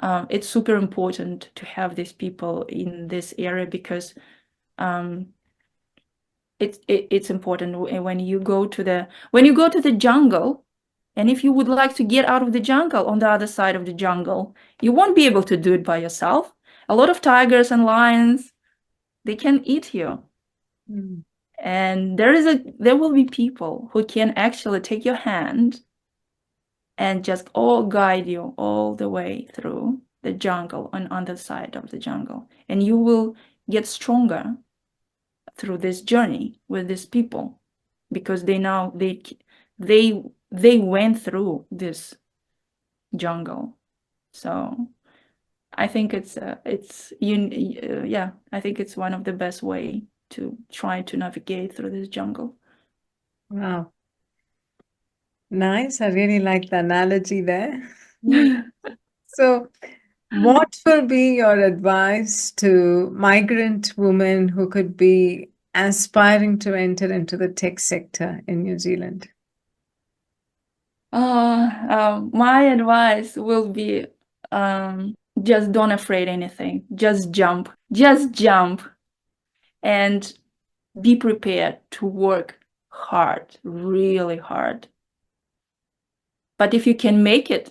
Speaker 2: it's super important to have these people in this area, because it's important when you go to the jungle, and if you would like to get out of the jungle, on the other side of the jungle, you won't be able to do it by yourself. A lot of tigers and lions, they can eat you. And there will be people who can actually take your hand and just all guide you all the way through the jungle, on the side of the jungle, and you will get stronger through this journey with these people, because they know they went through this jungle. So I think I think it's one of the best way to try to navigate through this jungle.
Speaker 1: Wow. Nice. I really like the analogy there. So, what will be your advice to migrant women who could be aspiring to enter into the tech sector in New Zealand?
Speaker 2: My advice will be, just don't afraid anything. Just jump. Just jump. And be prepared to work hard, really hard. But if you can make it,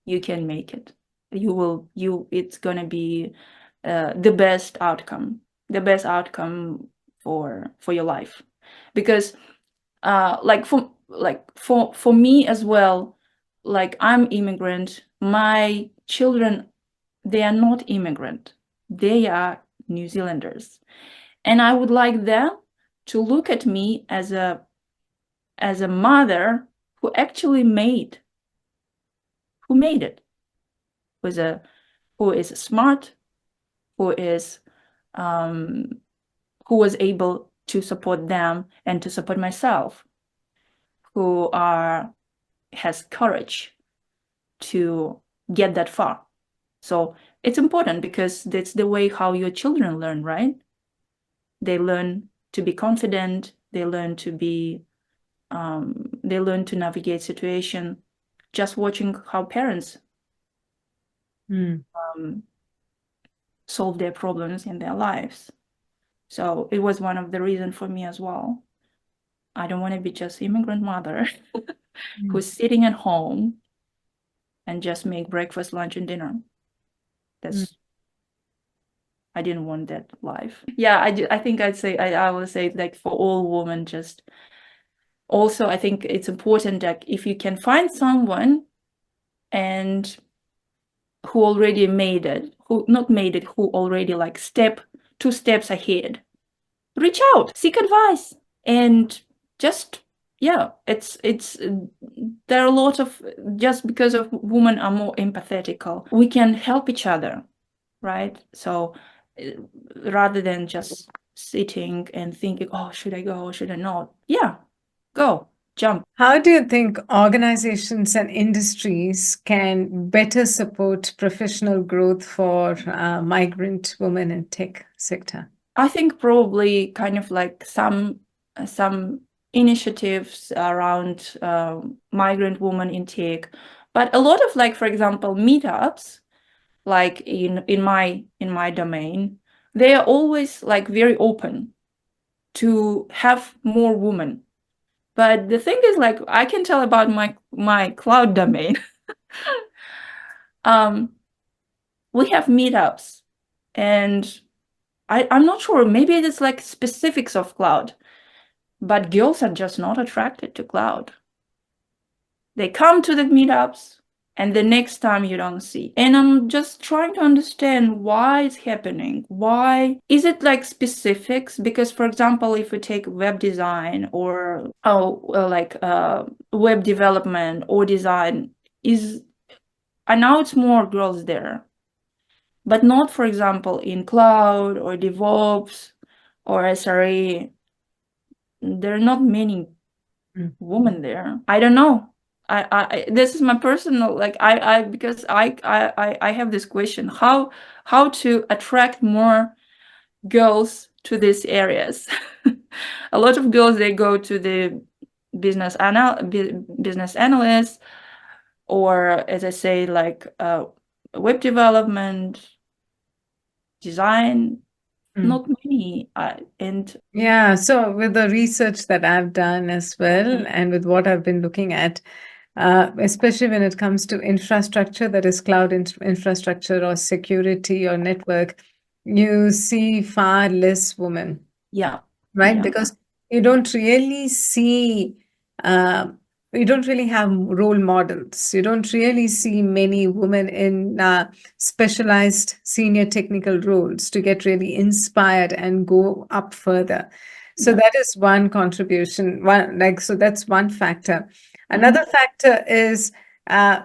Speaker 2: you can make it. It's gonna be the best outcome for your life. Because for me as well, like, I'm immigrant. My children, they are not immigrant. They are New Zealanders. And I would like them to look at me as a mother who actually made it, who is smart, who was able to support them and to support myself, who has courage to get that far. So it's important, because that's the way how your children learn, right? They learn to be confident. They learn to navigate situation, just watching how parents solve their problems in their lives. So it was one of the reasons for me as well. I don't want to be just immigrant mother who's sitting at home and just make breakfast, lunch, and dinner. I didn't want that life. Yeah, I think I will say, like, for all women, just also, I think it's important that if you can find someone and who already made it, who already like 2 steps ahead, reach out, seek advice, and just, yeah, there are a lot of, just because of women are more empathetical, we can help each other, right? So rather than just sitting and thinking, oh, should I go or should I not? Yeah, go, jump.
Speaker 1: How do you think organizations and industries can better support professional growth for migrant women in tech sector?
Speaker 2: I think probably kind of like some initiatives around migrant women in tech, but a lot of, like, for example, meetups, like in my domain, they are always like very open to have more women. But the thing is, like, I can tell about my cloud domain. We have meetups, and I'm not sure, maybe it is like specifics of cloud, but girls are just not attracted to cloud. They come to the meetups, and the next time you don't see. And I'm just trying to understand why it's happening. Why is it like specifics? Because, for example, if we take web design or web development or design, I know it's more girls there, but not, for example, in cloud or DevOps or SRE. There are not many women there. I don't know. This is my personal, like, because I have this question, how to attract more girls to these areas. A lot of girls, they go to the business analyst, or as I say, like web development, design, not many.
Speaker 1: Yeah, so with the research that I've done as well, and with what I've been looking at, especially when it comes to infrastructure, that is cloud infrastructure or security or network, you see far less women,
Speaker 2: Yeah.
Speaker 1: right?
Speaker 2: Yeah.
Speaker 1: Because you don't really see, you don't really have role models. You don't really see many women in specialized senior technical roles to get really inspired and go up further. So
Speaker 2: Yeah.
Speaker 1: that is one contribution. So that's one factor. Another factor is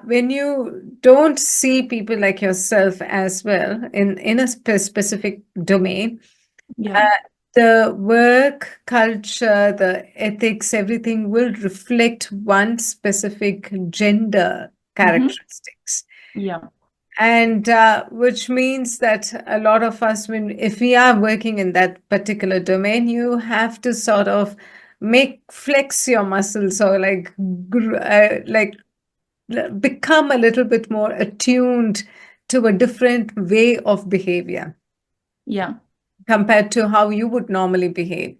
Speaker 1: when you don't see people like yourself as well in a specific domain,
Speaker 2: Yeah.
Speaker 1: the work culture, the ethics, everything will reflect one specific gender characteristics.
Speaker 2: Yeah.
Speaker 1: And which means that a lot of us, if we are working in that particular domain, you have to sort of flex your muscles, or become a little bit more attuned to a different way of behavior.
Speaker 2: Yeah.
Speaker 1: Compared to how you would normally behave.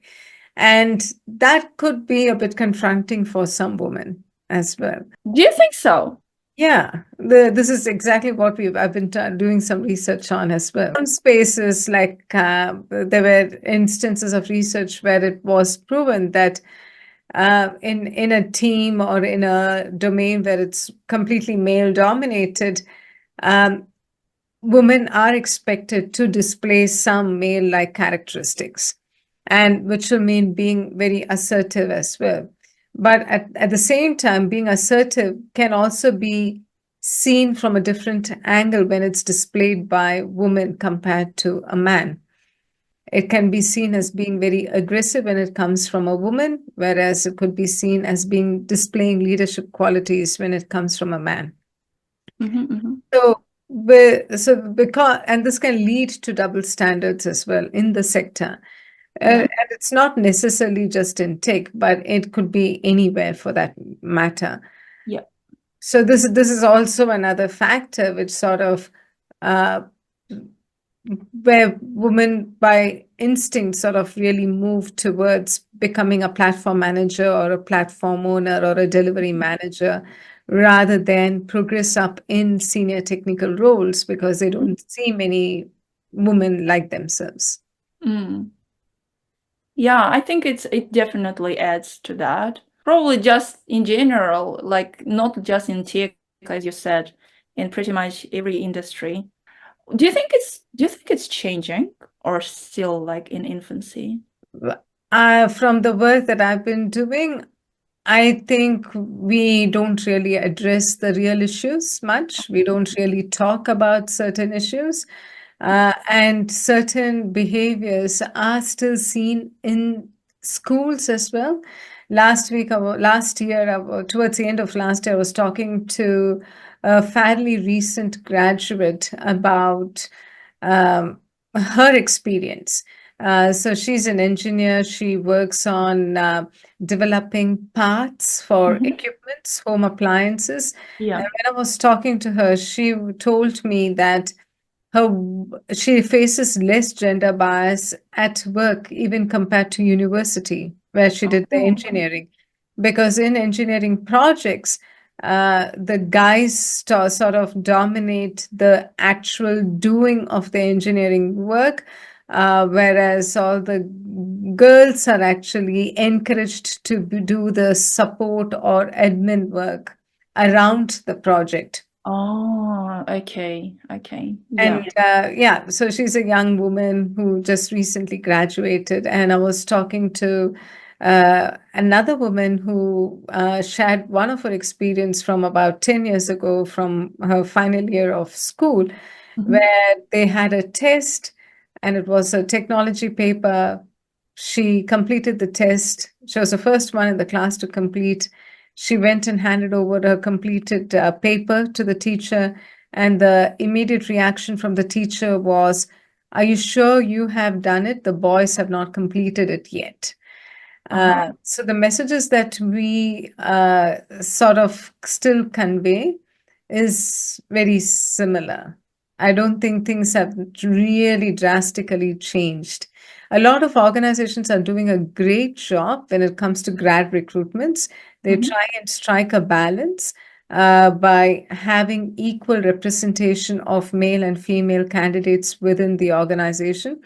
Speaker 1: And that could be a bit confronting for some women as well.
Speaker 2: Do you think so?
Speaker 1: Yeah, this is exactly what I've been doing some research on as well. Some spaces, like there were instances of research where it was proven that in a team or in a domain where it's completely male dominated, women are expected to display some male-like characteristics, and which will mean being very assertive as well. But at the same time, being assertive can also be seen from a different angle when it's displayed by women compared to a man. It can be seen as being very aggressive when it comes from a woman, whereas it could be seen as being displaying leadership qualities when it comes from a man. So, and this can lead to double standards as well in the sector. And it's not necessarily just in tech, but it could be anywhere for that matter.
Speaker 2: Yeah.
Speaker 1: So this is also another factor which sort of where women by instinct sort of really move towards becoming a platform manager or a platform owner or a delivery manager, rather than progress up in senior technical roles, because they don't see many women like themselves.
Speaker 2: Yeah, I think it definitely adds to that. Probably just in general, like not just in tech, as you said, in pretty much every industry. Do you think it's changing, or still like in infancy?
Speaker 1: From the work that I've been doing, I think we don't really address the real issues much. We don't really talk about certain issues. And certain behaviors are still seen in schools as well. Last year, towards the end of last year, I was talking to a fairly recent graduate about her experience. So she's an engineer. She works on developing parts for equipments, home appliances.
Speaker 2: Yeah.
Speaker 1: And when I was talking to her, she told me that she faces less gender bias at work, even compared to university, where she did the engineering. Because in engineering projects, the guys sort of dominate the actual doing of the engineering work, whereas all the girls are actually encouraged to do the support or admin work around the project.
Speaker 2: Oh, okay. Okay.
Speaker 1: And
Speaker 2: Yeah.
Speaker 1: yeah, so she's a young woman who just recently graduated. And I was talking to another woman who shared one of her experience from about 10 years ago from her final year of school,
Speaker 2: Mm-hmm.
Speaker 1: where they had a test and it was a technology paper. She completed the test. She was the first one in the class to complete. She went and handed over her completed paper to the teacher, and the immediate reaction from the teacher was, "Are you sure you have done it? The boys have not completed it yet."
Speaker 2: Uh-huh.
Speaker 1: So the messages that we sort of still convey is very similar. I don't think things have really drastically changed. A lot of organizations are doing a great job when it comes to grad recruitments. They
Speaker 2: Mm-hmm.
Speaker 1: try and strike a balance by having equal representation of male and female candidates within the organization.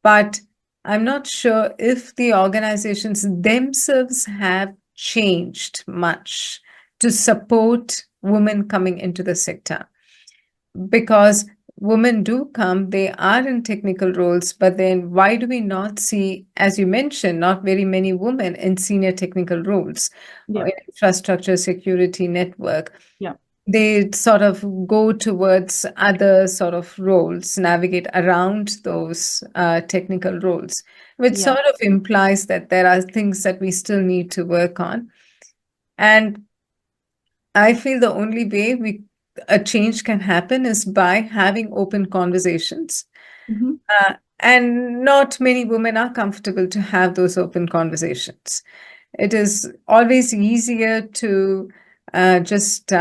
Speaker 1: But I'm not sure if the organizations themselves have changed much to support women coming into the sector, because women do come, they are in technical roles, but then why do we not see, as you mentioned, not very many women in senior technical roles or
Speaker 2: Yeah.
Speaker 1: in infrastructure, security, network?
Speaker 2: Yeah.
Speaker 1: They sort of go towards other sort of roles, navigate around those technical roles, which
Speaker 2: Yeah.
Speaker 1: sort of implies that there are things that we still need to work on. And I feel the only way a change can happen is by having open conversations.
Speaker 2: Mm-hmm.
Speaker 1: And not many women are comfortable to have those open conversations. It is always easier to just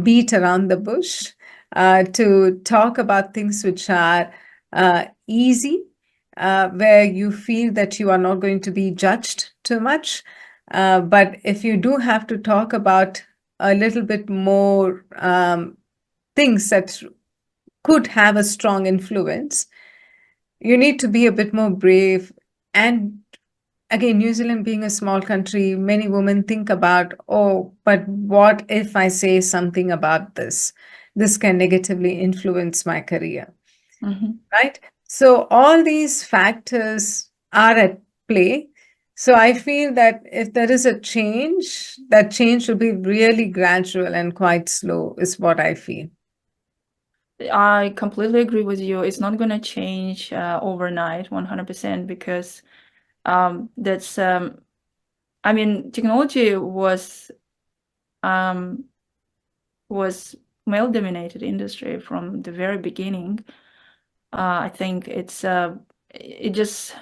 Speaker 1: beat around the bush, to talk about things which are easy, where you feel that you are not going to be judged too much. But if you do have to talk about a little bit more things that could have a strong influence, you need to be a bit more brave. And again, New Zealand being a small country, many women think about, oh, but what if I say something about this? This can negatively influence my career,
Speaker 2: Mm-hmm.
Speaker 1: right? So all these factors are at play. So I feel that if there is a change, that change will be really gradual and quite slow, is what I feel.
Speaker 2: I completely agree with you. It's not going to change overnight, 100%, because that's I mean, technology um, was male-dominated industry from the very beginning. I think it just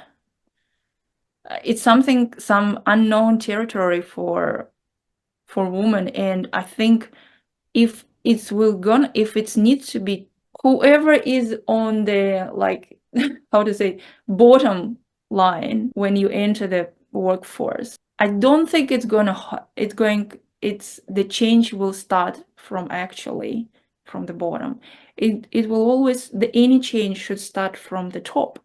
Speaker 2: it's some unknown territory for women, and I think if it needs to be whoever is on the, like, how to say, bottom line when you enter the workforce, I don't think it's the change will start from actually from the bottom. It will always, any change should start from the top.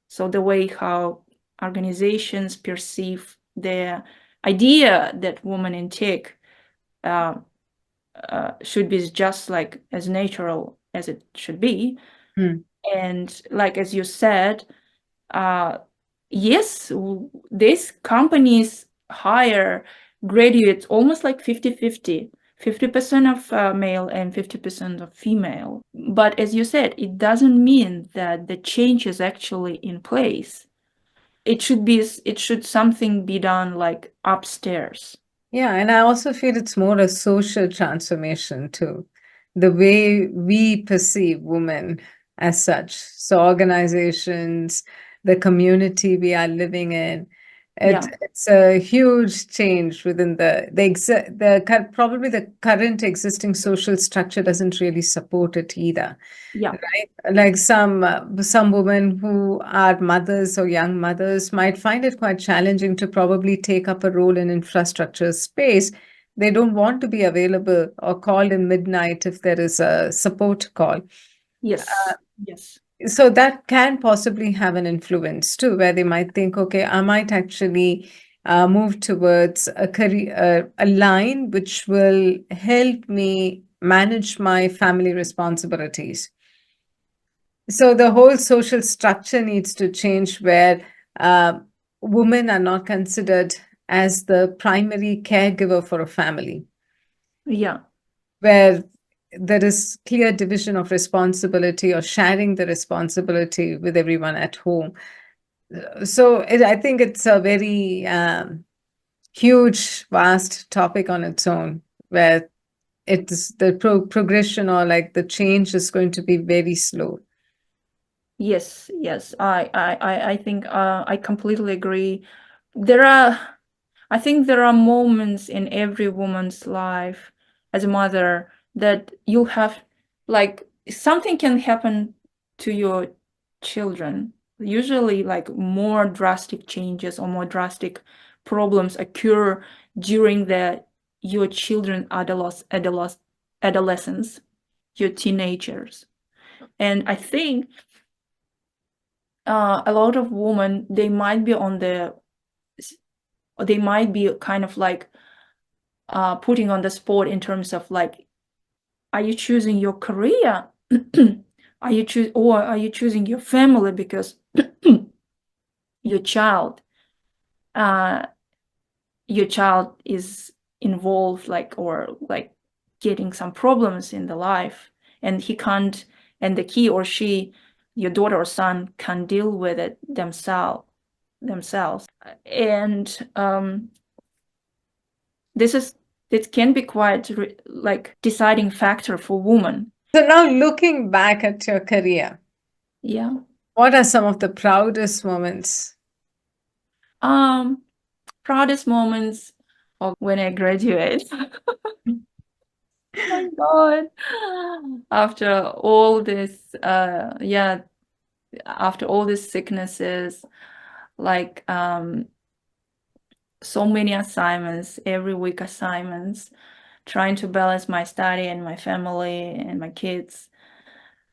Speaker 2: So the way how organizations perceive the idea that women in tech uh, should be just like as natural as it should be.
Speaker 1: Hmm.
Speaker 2: And like as you said, yes, these companies hire graduates almost like 50-50. 50% of male and 50% of female. But as you said, it doesn't mean that the change is actually in place. It should something be done like upstairs.
Speaker 1: Yeah, and I also feel it's more a social transformation too, the way we perceive women as such. So organizations, the community we are living in,
Speaker 2: Yeah,
Speaker 1: it's a huge change within probably the current existing social structure doesn't really support it either.
Speaker 2: yeah,
Speaker 1: Right? Like some women who are mothers or young mothers might find it quite challenging to probably take up a role in infrastructure space. They don't want to be available or called in midnight if there is a support call.
Speaker 2: yes, yes.
Speaker 1: so that can possibly have an influence too, where they might think, okay, I might actually move towards a career, a line which will help me manage my family responsibilities. So the whole social structure needs to change, where uh, women are not considered as the primary caregiver for a family,
Speaker 2: Yeah.
Speaker 1: where there is clear division of responsibility or sharing the responsibility with everyone at home. So I think it's a very huge, vast topic on its own, where it's the progression or like the change is going to be very slow.
Speaker 2: Yes, yes. I think I completely agree. I think there are moments in every woman's life as a mother that you'll have, like, something can happen to your children. Usually, like, more drastic changes or more drastic problems occur during your children adolescence, your teenagers. And I think a lot of women, they might be kind of like putting on the spot in terms of like, are you choosing your career? Are you choosing your family because your child is involved, like, or like getting some problems in the life, and he or she, your daughter or son, can deal with it themselves. And it can be quite like deciding factor for women.
Speaker 1: So now looking back at your career,
Speaker 2: Yeah.
Speaker 1: what are some of the proudest moments?
Speaker 2: Proudest moments of when I graduate. My God. After all this, after all these sicknesses, like so many assignments, every week assignments, trying to balance my study and my family and my kids.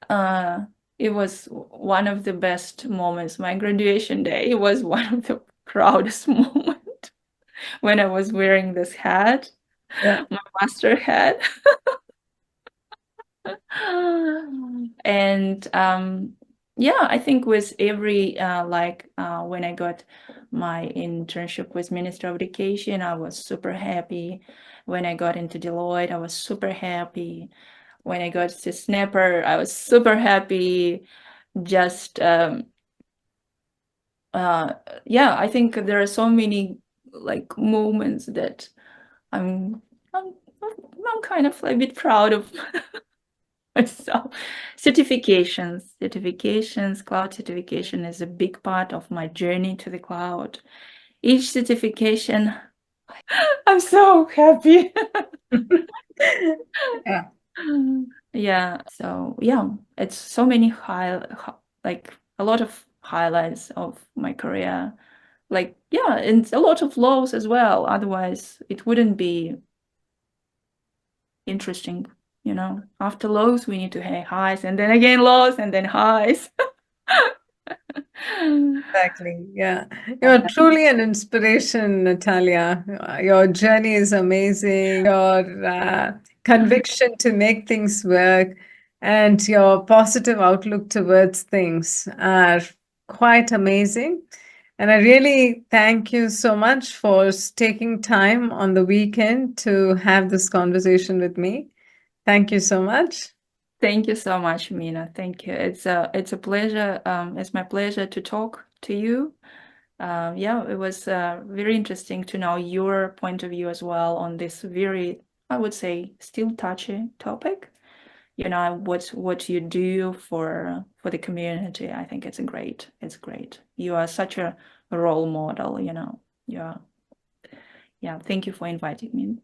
Speaker 2: It was one of the best moments. My graduation day was one of the proudest moments when I was wearing this hat,
Speaker 1: Yeah.
Speaker 2: my master hat. And yeah, I think with every when I got my internship with Ministry of Education, I was super happy. When I got into Deloitte, I was super happy. When I got to Snapper, I was super happy. Just yeah, I think there are so many like moments that I'm I'm, I'm kind of a bit proud of myself. Certifications, cloud certification is a big part of my journey to the cloud. Each certification, I'm so happy.
Speaker 1: Yeah.
Speaker 2: Yeah, so yeah, it's so many like a lot of highlights of my career. Like, yeah, and a lot of lows as well. Otherwise, it wouldn't be interesting, you know. After lows, we need to have highs, and then again lows, and then highs.
Speaker 1: Exactly. Yeah. You're truly an inspiration, Natalia. Your journey is amazing. Your conviction to make things work and your positive outlook towards things are quite amazing. And I really thank you so much for taking time on the weekend to have this conversation with me. Thank you so much.
Speaker 2: Thank you so much, Mina. Thank you. It's a pleasure. It's my pleasure to talk to you. Yeah, it was very interesting to know your point of view as well on this very, I would say, still touchy topic. You know, what you do for the community. I think it's great. It's great. You are such a role model, you know. Yeah. Yeah. Thank you for inviting me.